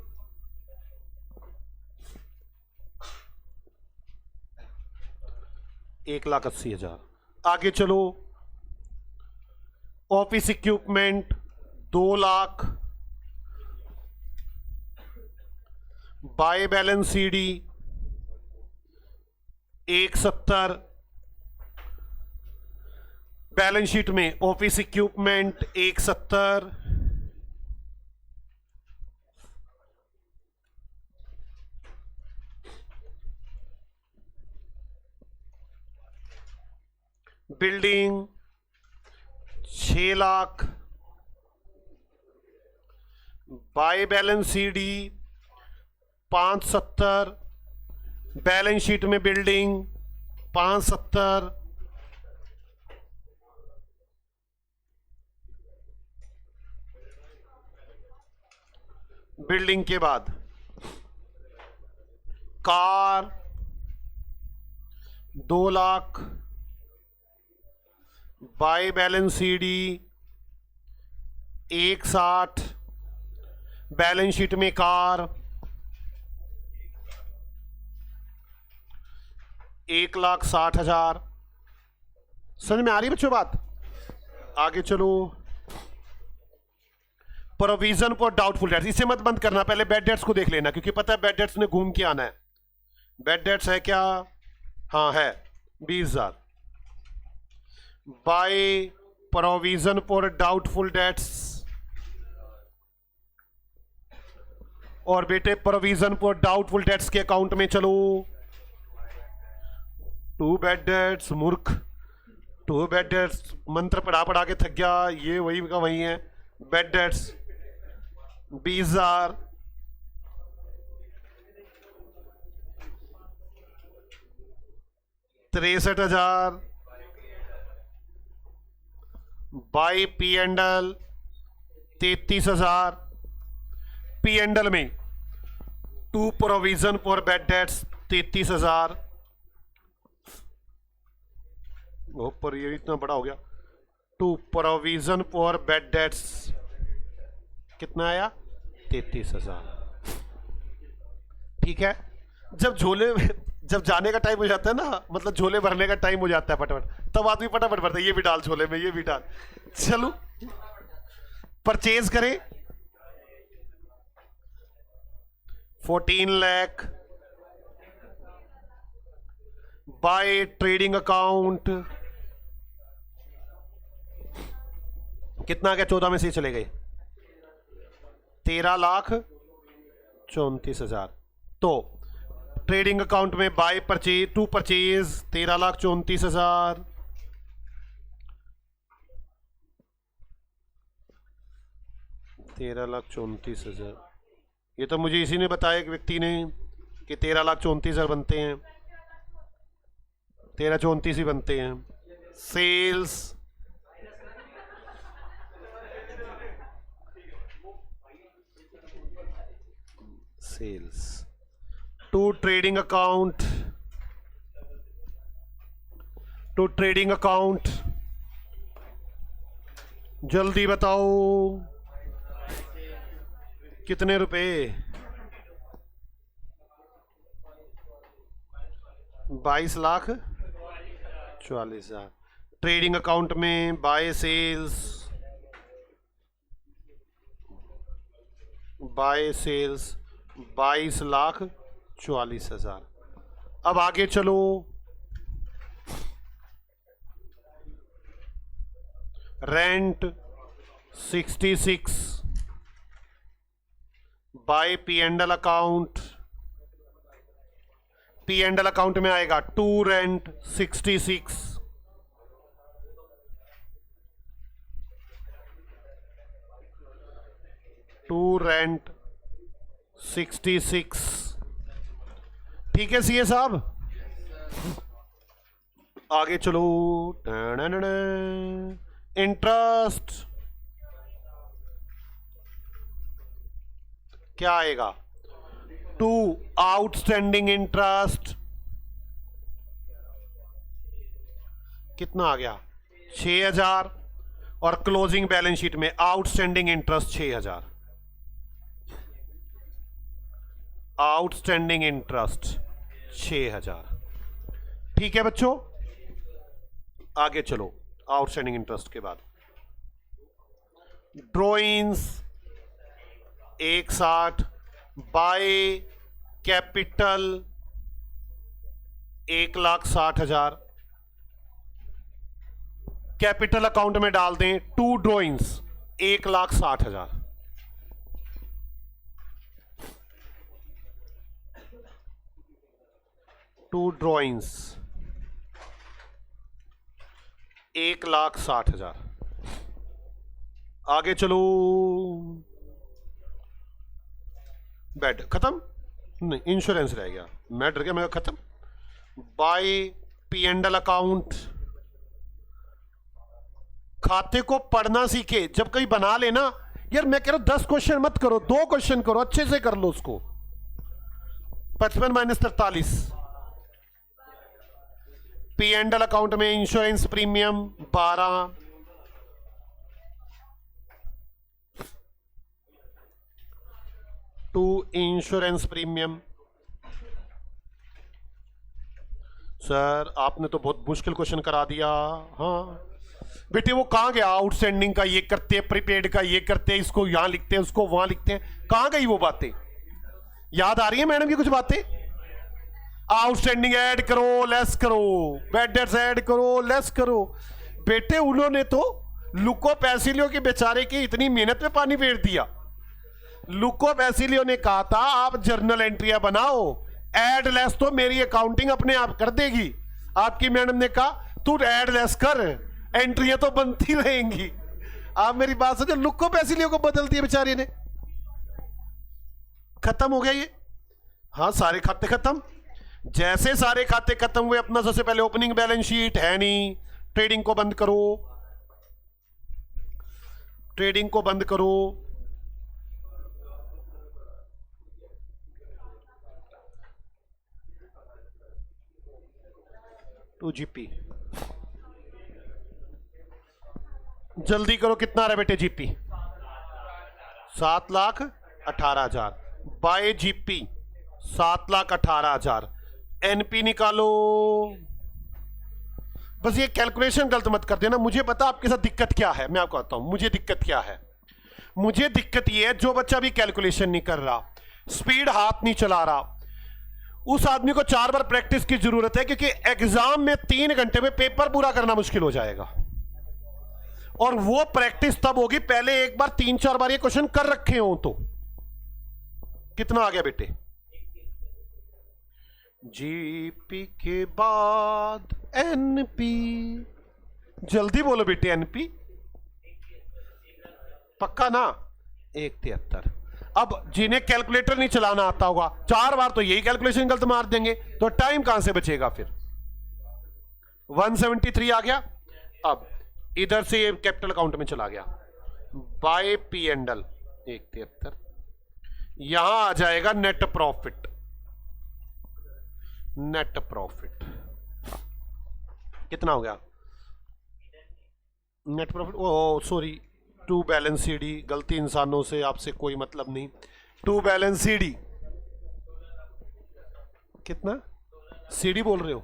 $1,80,000। आगे चलो। Office equipment 2,00,000। By balance CD 170। Balance sheet में office equipment 170। Building 6,00,000। By balance CD 570। Balance sheet में बिल्डिंग 570। बिल्डिंग के बाद car 2,00,000। By balance CD 160। Balance sheet में कार 1,60,000। समझ में आ रही है बच्चों बात? आगे चलो। प्रोविजन फॉर डाउटफुल डेट्स, इसे मत बंद करना, पहले बैड डेट्स को देख लेना, क्योंकि पता है बैड डेट्स ने घूम के आना है। बैड डेट्स है क्या? हाँ है 20,000। By provision for doubtful debts. और बेटे प्रोविजन फॉर डाउटफुल डेट्स के अकाउंट में चलो। 2 बैड डेट्स, मूर्ख। 2 बैड डेट्स, मंत्र पढ़ा पढ़ा के थक गया, ये वही का वही है। Bad debts 20,000। $63,000। By P and L 33,000। P and L में 2 प्रोविजन फॉर बैड डेट्स 33,000। पर ये इतना बड़ा हो गया। 2 प्रोविजन फॉर बैड डेट्स कितना आया? 33,000। ठीक है। जब जाने का टाइम हो जाता है ना, मतलब झोले भरने का टाइम हो जाता है फटाफट, तब आदमी फटाफट भरता है, ये भी डाल झोले में, ये भी डाल। चलो परचेज करें। 14 लाख। बाय ट्रेडिंग अकाउंट कितना गया? 14 में से चले गए 13,34,000। तो ट्रेडिंग अकाउंट में बाय परचेज 2 परचेज 13,34,000। ये तो मुझे इसी ने बताया, एक व्यक्ति ने, कि 13,34,000 बनते हैं। 13,34 ही बनते हैं। सेल्स टू ट्रेडिंग अकाउंट जल्दी बताओ कितने रुपए? 22,44,000। ट्रेडिंग अकाउंट में बाय सेल्स 22,44,000। अब आगे चलो। Rent 66 by P and L account. P and L account में आएगा 2 रेंट 66। To rent 66। ठीक है सीए साहब। आगे चलो। इंटरेस्ट क्या आएगा? टू आउटस्टैंडिंग इंटरेस्ट कितना आ गया? 6000 और क्लोजिंग बैलेंस शीट में आउटस्टैंडिंग इंटरेस्ट 6000। Outstanding interest 6000। ठीक है बच्चों, आगे चलो। आउटस्टैंडिंग इंटरेस्ट के बाद drawings 160 by capital 1,60,000। Capital account में डाल दें टू ड्रॉइंग्स 1,60,000। To drawings 1,60,000। आगे चलो। बेड खत्म नहीं, इंश्योरेंस रह गया। मैं डर गया, मैं खत्म। By P and L account, खाते को पढ़ना सीखे। जब कहीं बना लेना यार, मैं कह रहा हूं 10 क्वेश्चन मत करो, 2 क्वेश्चन करो, अच्छे से कर लो उसको। 55 minus 43। P and L account में insurance premium 12, to insurance premium. Sir आपने तो बहुत मुश्किल क्वेश्चन करा दिया। हाँ बेटे, वो कहां गया? आउटस्टैंडिंग का ये करते हैं, प्रीपेड का ये करते हैं, इसको यहां लिखते हैं, उसको वहां लिखते हैं। कहां गई वो बातें? याद आ रही है मैडम की कुछ बातें? आउटस्टैंडिंग ऐड करो, लेस करो, बैड डेट्स ऐड करो, लेस करो। बेटे उन्होंने तो लुको पैसिलियो के बेचारे की इतनी मेहनत में पानी फेर दिया। लुको पैसिलियो ने कहा था आप जर्नल एंट्रियां बनाओ, ऐड लेस तो मेरी अकाउंटिंग अपने आप कर देगी। आपकी मैडम ने कहा तू ऐड लेस कर, एंट्रियां तो बनती रहेंगी। आप मेरी बात समझो, लुको पैसिलियो को बदल दिया बेचारे ने। खत्म हो गया ये। हाँ सारे खाते खत्म। जैसे सारे खाते खत्म हुए, अपना सबसे पहले ओपनिंग बैलेंस शीट है नहीं, ट्रेडिंग को बंद करो, ट्रेडिंग को बंद करो। टू जीपी जल्दी करो, कितना रहा बेटे जीपी? 7,18,000 bye GP 7,18,000। एनपी निकालो। बस ये कैलकुलेशन गलत मत कर देना। मुझे पता आपके साथ दिक्कत क्या है, मैं आपको बताता हूं मुझे दिक्कत क्या है। मुझे दिक्कत ये है, जो बच्चा भी कैलकुलेशन नहीं कर रहा, स्पीड हाथ नहीं चला रहा, उस आदमी को 4 बार प्रैक्टिस की जरूरत है, क्योंकि एग्जाम में 3 घंटे में पेपर पूरा करना मुश्किल हो जाएगा। और वो प्रैक्टिस तब होगी पहले एक बार 3-4 बार ये क्वेश्चन कर रखे हो तो। कितना आ गया बेटे? जीपी के बाद एनपी। जल्दी बोलो बेटे, एनपी पक्का ना? 173। अब जिन्हें कैलकुलेटर नहीं चलाना आता होगा, 4 बार तो यही कैलकुलेशन गलत मार देंगे, तो टाइम कहां से बचेगा फिर? 173 आ गया। अब इधर से ये कैपिटल अकाउंट में चला गया, बाय पी एंड एल 173। यहां आ जाएगा नेट प्रॉफिट। नेट प्रॉफिट कितना हो गया? Net profit, oh sorry, to balance CD. गलती इंसानों से, आपसे कोई मतलब नहीं। टू बैलेंस सीडी कितना? सीडी बोल रहे हो?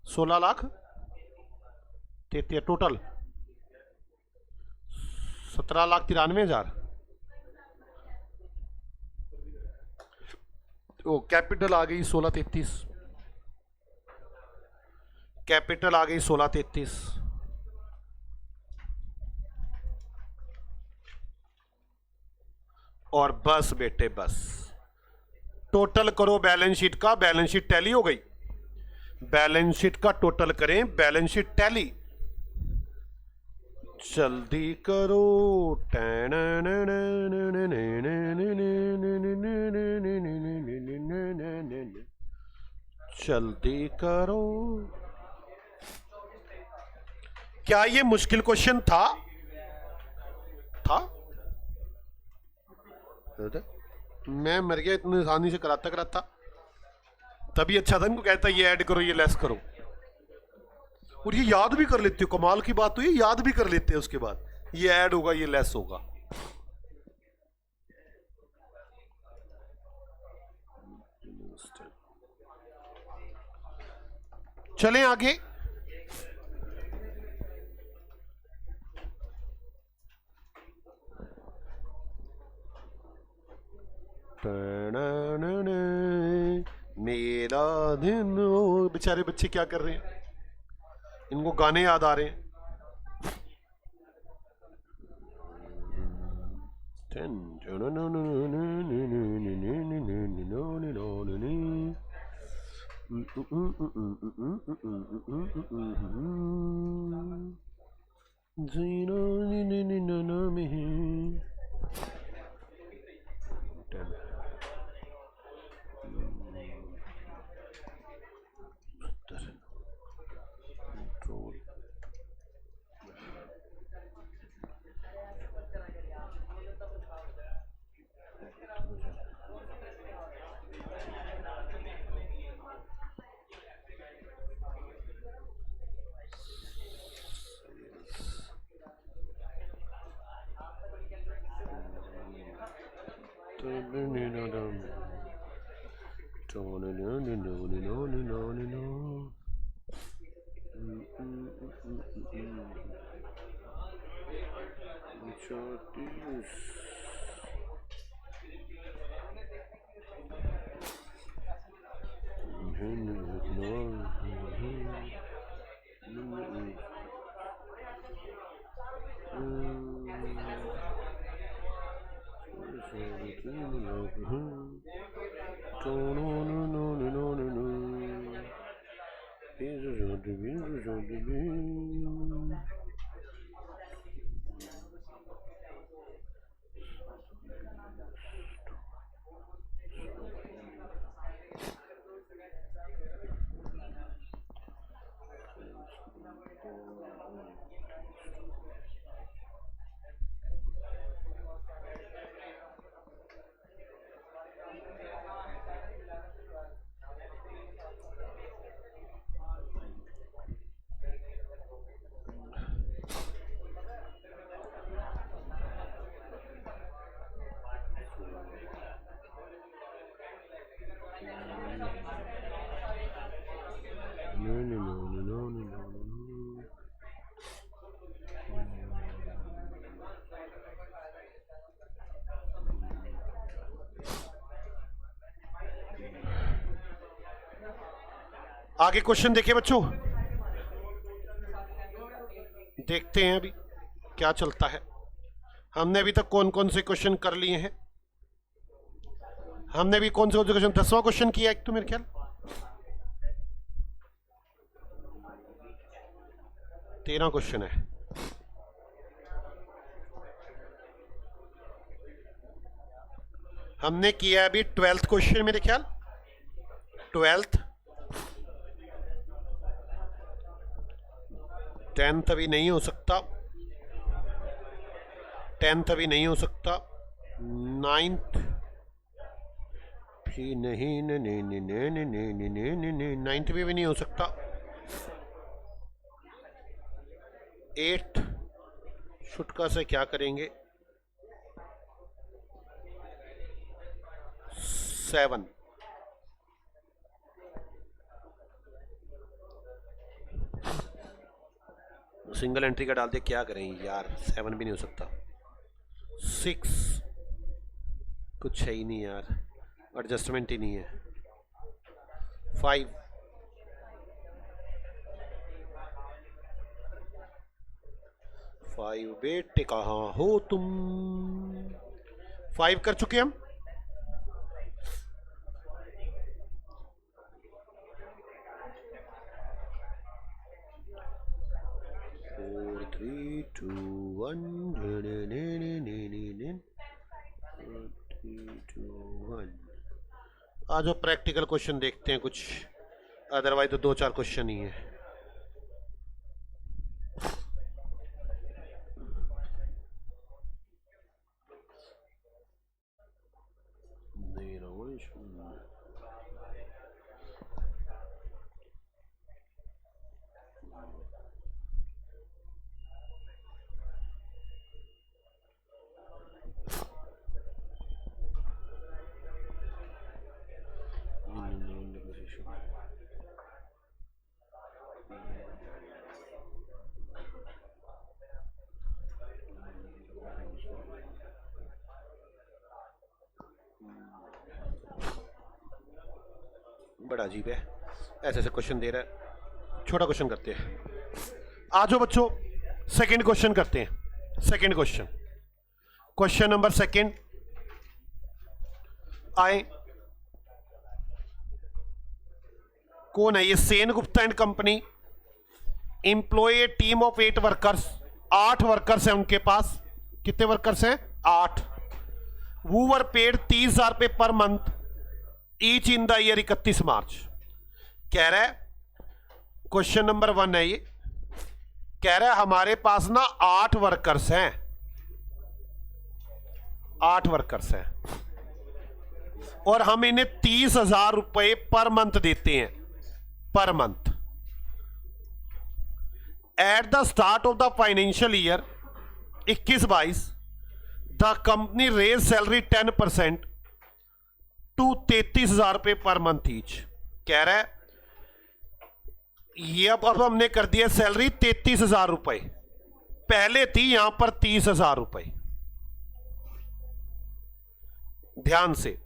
16,33,000 टोटल। 17,93,000। ओ कैपिटल आ गई 16,33। कैपिटल आ गई 16,33। और बस बेटे बस, टोटल करो बैलेंस शीट का। बैलेंस शीट टैली हो गई। बैलेंस शीट का टोटल करें, बैलेंस शीट टैली। जल्दी करो। जल्दी करो। क्या ये मुश्किल क्वेश्चन था? मैं मर गया इतनी आसानी से कराता कराता। तभी अच्छा था इनको कहता ये ऐड करो ये लेस करो, और ये याद भी कर लेते हो। कमाल की बात तो ये याद भी कर लेते हैं उसके बाद ये ऐड होगा ये लेस होगा। चलें आगे। मेरा दिन। बेचारे बच्चे क्या कर रहे हैं, इनको गाने याद आ रहे हैं। आगे क्वेश्चन देखिए बच्चों, देखते हैं अभी क्या चलता है। हमने अभी तक कौन कौन से क्वेश्चन कर लिए हैं? हमने भी कौन से क्वेश्चन, 10वां क्वेश्चन किया एक तो मेरे ख्याल, 13 क्वेश्चन है। हमने किया अभी 12th क्वेश्चन मेरे ख्याल, 12th। 10th अभी नहीं हो सकता, 10th अभी नहीं हो सकता, 9th भी नहीं, 9th भी नहीं हो सकता, 8th छुटका से क्या करेंगे, 7 सिंगल एंट्री का डालते क्या करें यार, 7 भी नहीं हो सकता, 6 कुछ है ही नहीं यार, एडजस्टमेंट ही नहीं है, 5 बेटे कहाँ हो तुम, 5 कर चुके हम। 4 3 2 1 आज वो प्रैक्टिकल क्वेश्चन देखते हैं कुछ, अदरवाइज तो 2-4 क्वेश्चन ही है। बड़ा अजीब है, ऐसे ऐसे क्वेश्चन दे रहा है। छोटा क्वेश्चन करते हैं। आ जाओ बच्चों, सेकंड क्वेश्चन करते हैं। Second question, question number second आए। कौन है ये? Sen Gupta and company employ team of 8 workers. 8 workers हैं उनके पास। कितने वर्कर्स हैं? 8। वो वर पेड 30,000 रुपए per month each in the year 31 मार्च। कह रहा है, क्वेश्चन नंबर 1 है ये, कह रहा है हमारे पास ना 8 वर्कर्स हैं। 8 वर्कर्स हैं और हम इन्हें 30,000 रुपए पर मंथ देते हैं, पर month. At the start of the financial year 21-22 the company raise salary 10% to 33,000 रुपए पर मंथ ईच। कह रहा है ये अब हमने कर दिया सैलरी 33,000 रुपए, पहले थी यहां पर 30,000 रुपए। ध्यान से,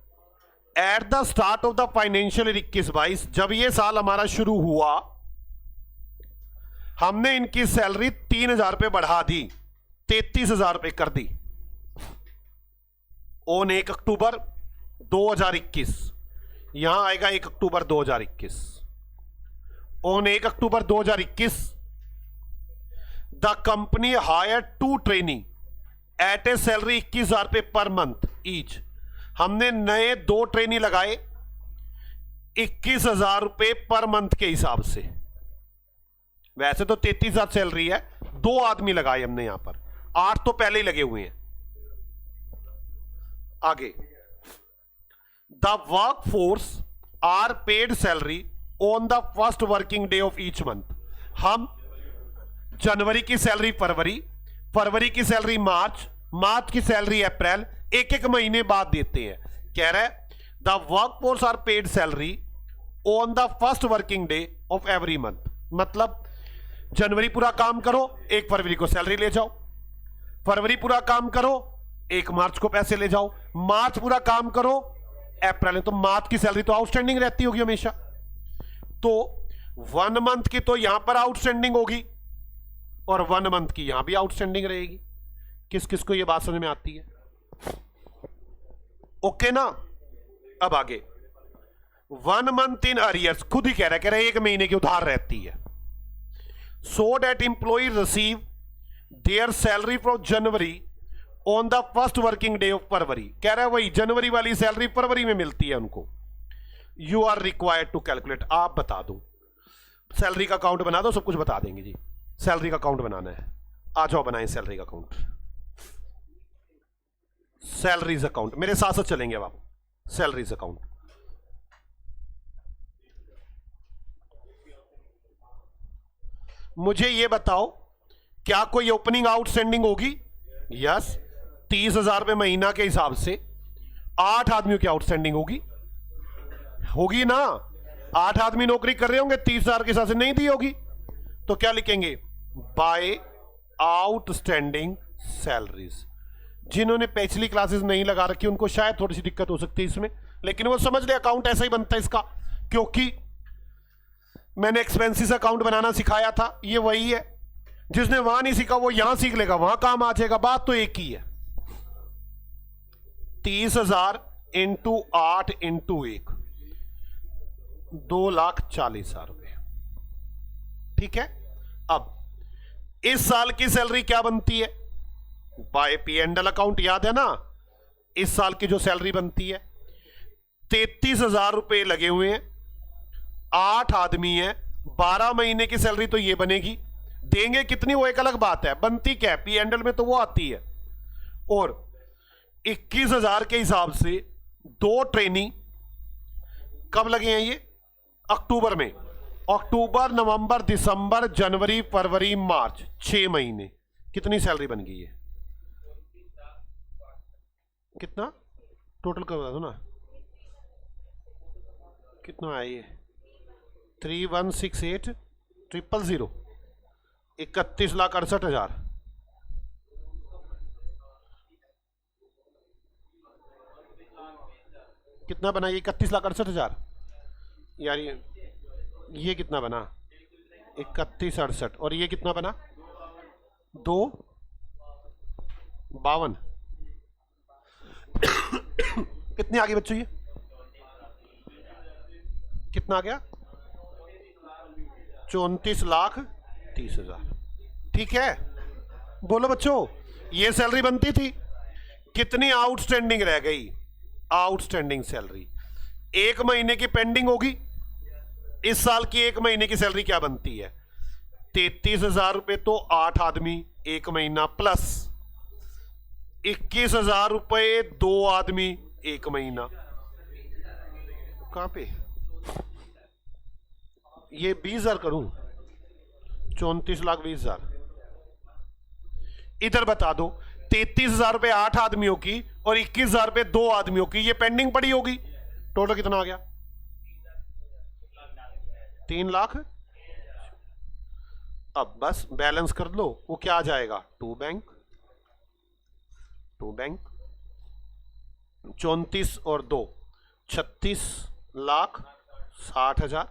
eight the start of the financial year 21-22, जब ये साल हमारा शुरू हुआ, हमने इनकी सैलरी 3,000 रुपए बढ़ा दी, 33,000 रुपए कर दी। ऑन 1 अक्टूबर 2021, यहां आएगा 1 अक्टूबर 2021। On 1 October 2021 the company hire 2 trainee at a salary 21,000 रुपए पर मंथ ईच। हमने नए 2 ट्रेनी लगाए 21,000 रुपए पर मंथ के हिसाब से। वैसे तो 33,000 सैलरी है, 2 आदमी लगाए हमने यहां पर, 8 तो पहले ही लगे हुए हैं। आगे, the work force are paid salary on the first working day of each month. हम जनवरी की सैलरी फरवरी, फरवरी की सैलरी मार्च, मार्च की सैलरी अप्रैल, एक एक महीने बाद देते हैं। कह रहा है the work force are paid salary on the first working day of every month. मतलब जनवरी पूरा काम करो, 1 फरवरी को सैलरी ले जाओ। फरवरी पूरा काम करो, 1 मार्च को पैसे ले जाओ। मार्च पूरा काम करो, अप्रैल। तो मार्च की सैलरी तो आउटस्टैंडिंग रहती होगी हमेशा, तो 1 मंथ की तो यहां पर आउटस्टैंडिंग होगी और 1 मंथ की यहां भी आउटस्टैंडिंग रहेगी। किस किस को यह बात समझ में आती है? ओके ना? अब आगे, 1 मंथ इन अरियर्स, खुद ही कह रहा है 1 महीने की उधार रहती है। So date employ receive their salary from January on the first working day of February. कह रहा है वही जनवरी वाली सैलरी फरवरी में मिलती है उनको। You are required to calculate, आप बता दो, सैलरी का अकाउंट बना दो, सब कुछ बता देंगे जी। सैलरी का अकाउंट बनाना है, आ जाओ बनाएं सैलरी का अकाउंट। सैलरीज अकाउंट मेरे साथ साथ चलेंगे अब आप। सैलरीज अकाउंट, मुझे ये बताओ क्या कोई ओपनिंग आउटस्टैंडिंग होगी? यस, 30,000 रुपए महीना के हिसाब से 8 आदमियों की आउटस्टैंडिंग होगी, होगी ना? 8 आदमी नौकरी कर रहे होंगे, 30,000 के हिसाब से नहीं दी होगी, तो क्या लिखेंगे? By outstanding salaries. जिन्होंने पिछली क्लासेस नहीं लगा रखी उनको शायद थोड़ी सी दिक्कत हो सकती है इसमें, लेकिन वो समझ ले अकाउंट ऐसा ही बनता है इसका, क्योंकि मैंने एक्सपेंसेस अकाउंट बनाना सिखाया था। ये वही है, जिसने वहां नहीं सीखा वो यहां सीख लेगा, वहां काम आ जाएगा। बात तो एक ही है। 30,000 इंटू 8 इंटू 1, 2,40,000 रुपए। ठीक है। अब इस साल की सैलरी क्या बनती है? By P and L account, याद है ना? इस साल की जो सैलरी बनती है 33,000 रुपए लगे हुए हैं, 8 आदमी हैं, 12 महीने की सैलरी तो ये बनेगी। देंगे कितनी वो एक अलग बात है, बनती क्या है? पी एंड एल में तो वो आती है। और 21,000 के हिसाब से 2 ट्रेनी कब लगे हैं ये? अक्टूबर में। अक्टूबर, नवंबर, दिसंबर, जनवरी, फरवरी, मार्च, 6 महीने। कितनी सैलरी बन गई है? कितना टोटल कर दो ना, कितना है ये? 3168,000, 31,68,000। कितना बनाइए? 31,68,000। यार ये कितना बना? 3168। और ये कितना बना? 252। कितने आ गए बच्चों ये? कितना आ गया? 34,30,000। ठीक है, बोलो बच्चों, ये सैलरी बनती थी। कितनी आउटस्टैंडिंग रह गई? आउटस्टैंडिंग सैलरी 1 महीने की पेंडिंग होगी। इस साल की 1 महीने की सैलरी क्या बनती है? 33,000 रुपए तो 8 आदमी 1 महीना, प्लस 21,000 रुपए 2 आदमी 1 महीना। कहां पे ये 20,000 करूं? 34,20,000। इधर बता दो, 33,000 रुपए 8 आदमियों की और 21,000 रुपए 2 आदमियों की, ये पेंडिंग पड़ी होगी। टोटल कितना आ गया? 3 लाख। अब बस बैलेंस कर लो, वो क्या आ जाएगा? टू बैंक 34 और 2 36,60,000।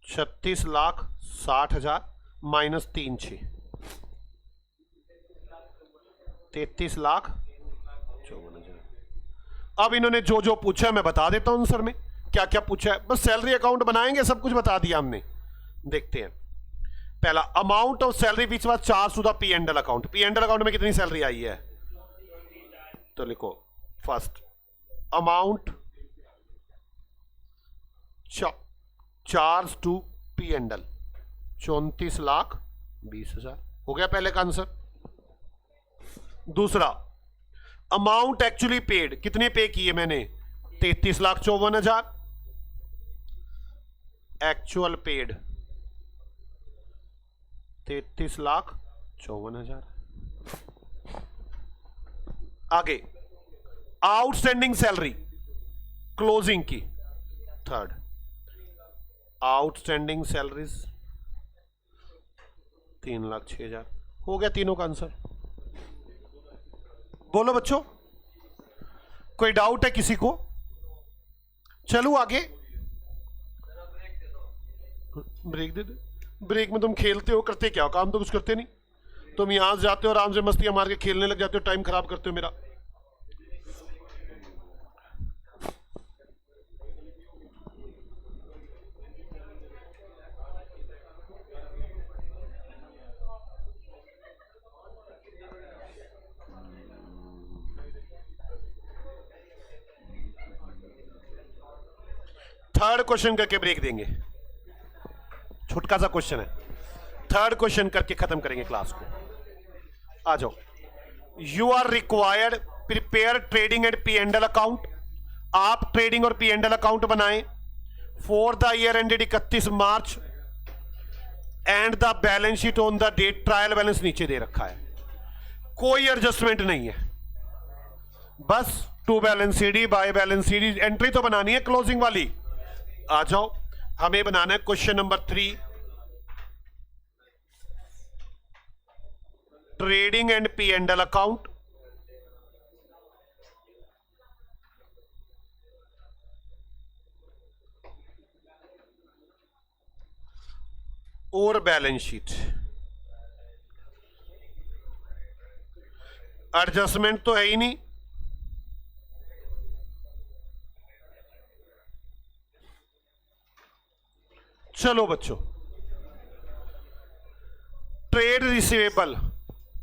36,60,000 माइनस 3,6 33,54,000। अब इन्होंने जो जो पूछा मैं बता देता हूं आंसर में क्या क्या पूछा है। बस सैलरी अकाउंट बनाएंगे, सब कुछ बता दिया हमने। देखते हैं, पहला amount of salary which was charge to the P and L account. P and L account में कितनी सैलरी आई है? तो लिखो first amount charge to P and L 34,20,000 हो गया पहले का आंसर। दूसरा अमाउंट एक्चुअली पेड, कितने पे किए मैंने? 33,54,000 एक्चुअल पेड 33,54,000। आगे आउटस्टैंडिंग सैलरी क्लोजिंग की, थर्ड आउटस्टैंडिंग सैलरीज 3,06,000 हो गया तीनों का आंसर। बोलो बच्चों, कोई डाउट है किसी को? चलो आगे। ब्रेक दे दे। ब्रेक में तुम खेलते हो, करते क्या हो? काम तो कुछ करते नहीं। तुम यहां से जाते हो आराम से मस्तियां मार के खेलने लग जाते हो, टाइम खराब करते हो मेरा। थर्ड क्वेश्चन करके ब्रेक देंगे, छोटका सा क्वेश्चन है। थर्ड क्वेश्चन करके खत्म करेंगे क्लास को। आ जाओ। You are required prepare trading and P and L account. आप ट्रेडिंग और पी एंड एल अकाउंट बनाएं for the year ended 31 March and the balance sheet on the date. Trial balance नीचे दे रखा है, कोई एडजस्टमेंट नहीं है। बस to balance CD by balance CD entry तो बनानी है क्लोजिंग वाली। आ जाओ, हमें बनाना है question number 3, trading and P and L account. और बैलेंस शीट। एडजस्टमेंट तो है ही नहीं। चलो बच्चों, trade receivable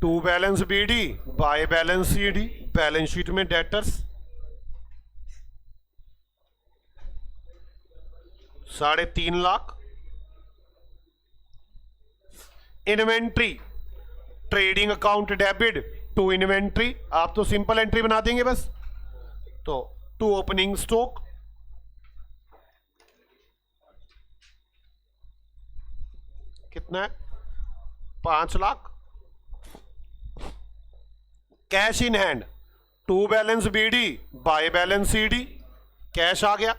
to balance BD by balance CD, balance sheet में debtors 3.5 lakh. Inventory trading account debit to inventory, आप तो सिंपल एंट्री बना देंगे बस। तो टू ओपनिंग स्टॉक कितना है? 5 lakh. Cash in hand to balance BD by balance CD, cash आ गया।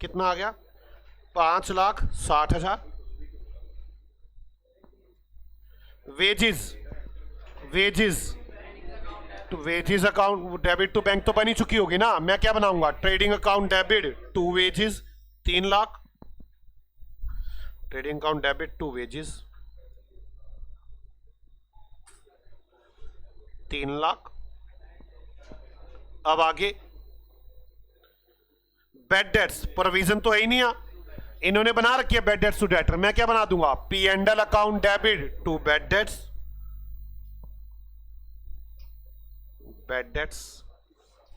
कितना आ गया? 5,60,000। वेजेस तो wages account debit to bank तो बनी चुकी होगी ना, मैं क्या बनाऊंगा, trading account debit to wages 3 lakh, trading account debit to wages 3 lakh. अब आगे बेड डेट्स, प्रोविजन तो है ही नहीं, इन्होंने बना रखी है बेड डेट्स टू डेटर, मैं क्या बना दूंगा, P and L account debit to bad debts, bad debts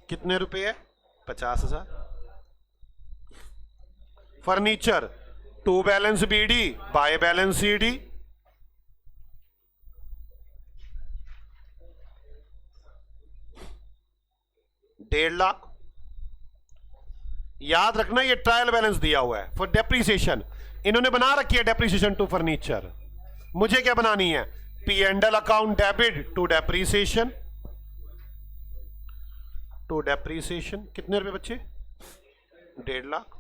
कितने रुपए है, 50,000। Furniture to balance BD by balance CD, 1.5 lakh. याद रखना ये ट्रायल बैलेंस दिया हुआ है फॉर डेप्रीसिएशन, इन्होंने बना रखी है डेप्रीसिएशन टू फर्नीचर, मुझे क्या बनानी है, P and L account debit to depreciation, to depreciation कितने रुपए बच्चे, 1.5 lakh.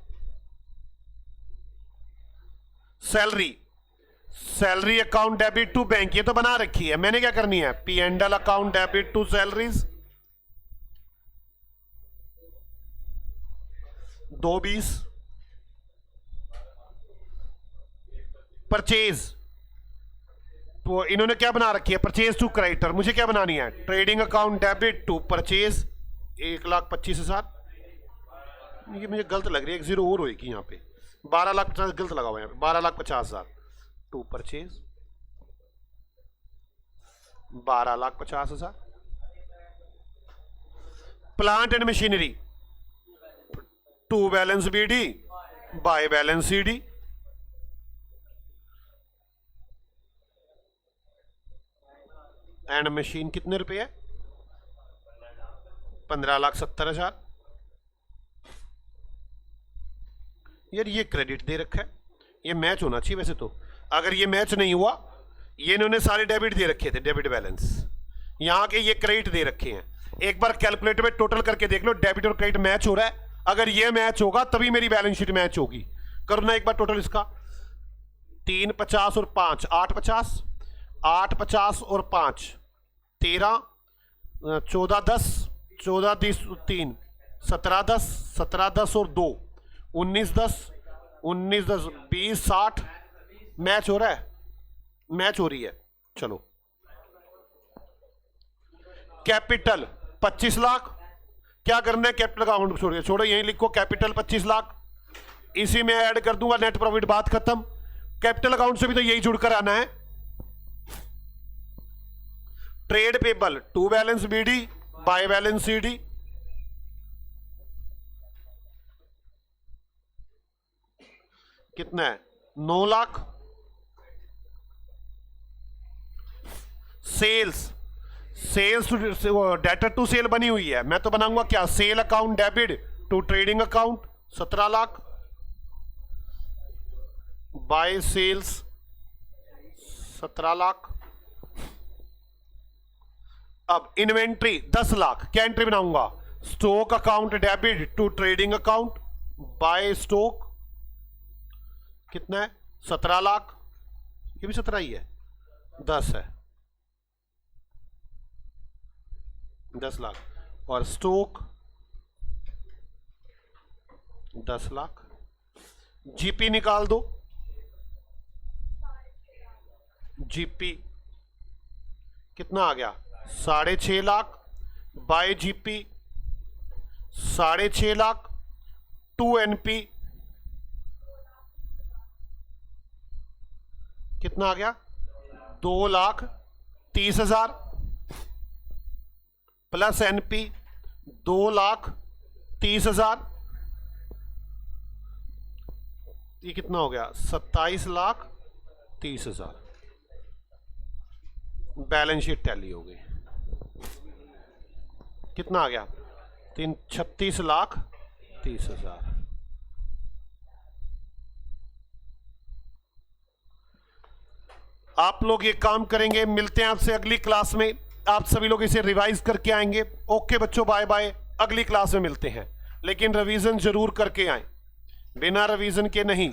Salary, salary account debit to bank, ये तो बना रखी है, मैंने क्या करनी है, P and L account debit to salaries 220। Purchase, तो इन्होंने क्या बना रखी है, परचेज टू क्रेडिटर, मुझे क्या बनानी है, trading account debit to purchase 1,25,000। ये मुझे गलत लग रही है, एक जीरो और होगी यहाँ पे, 12,50,000 गलत लगा हुआ है, 12,50,000 to purchase 12,50,000। Plant and machinery to balance BD by balance CD, and machine कितने रुपए है, 15,70,000। यार ये क्रेडिट दे रखा है, ये मैच होना चाहिए वैसे तो, अगर ये मैच नहीं हुआ, ये इन्होंने सारे डेबिट दे रखे थे, डेबिट बैलेंस, यहां के ये क्रेडिट दे रखे हैं, एक बार कैलकुलेटर में टोटल करके देख लो, डेबिट और क्रेडिट मैच हो रहा है, अगर ये मैच होगा तभी मेरी बैलेंस शीट मैच होगी। करो ना एक बार टोटल इसका, 3,50 और 5 8,50, 8,50 और 5 13, 14,10, 14,10 3, 17,10, 17,10 और 2 19,10, 19,10 20 60, मैच हो रहा है, मैच हो रही है। चलो कैपिटल 25 लाख, क्या करना है, कैपिटल का अमाउंट छोड़िए, छोड़ो यहीं लिखो कैपिटल 25 लाख, इसी में ऐड कर दूंगा नेट प्रॉफिट, बात खत्म। कैपिटल अकाउंट से भी तो यही जुड़कर आना है। Trade payable to balance BD by balance CD, कितना है, 9 lakh. Sales, sales to debtor to sale बनी हुई है, मैं तो बनाऊंगा क्या, sale account debit to trading account 17 lakh by sales 17 lakh. अब इन्वेंट्री 10 लाख, क्या एंट्री बनाऊंगा, stock account debit to trading account by stock, कितना है, 17 लाख, ये भी 17 ही है, 10 है, 10 लाख। और स्टॉक 10 लाख। जीपी निकाल दो, जीपी कितना आ गया, 6.5 lakh by GP 6.5 lakh, to NP कितना आ गया, 2,30,000 प्लस एनपी 2,30,000, ये कितना हो गया, 27,30,000। बैलेंस शीट टैली हो गई, कितना आ गया, 36,30,000। आप लोग ये काम करेंगे, मिलते हैं आपसे अगली क्लास में, आप सभी लोग इसे रिवाइज करके आएंगे। ओके बच्चों, बाय बाय, अगली क्लास में मिलते हैं, लेकिन रिवीजन जरूर करके आएं, बिना रिवीजन के नहीं।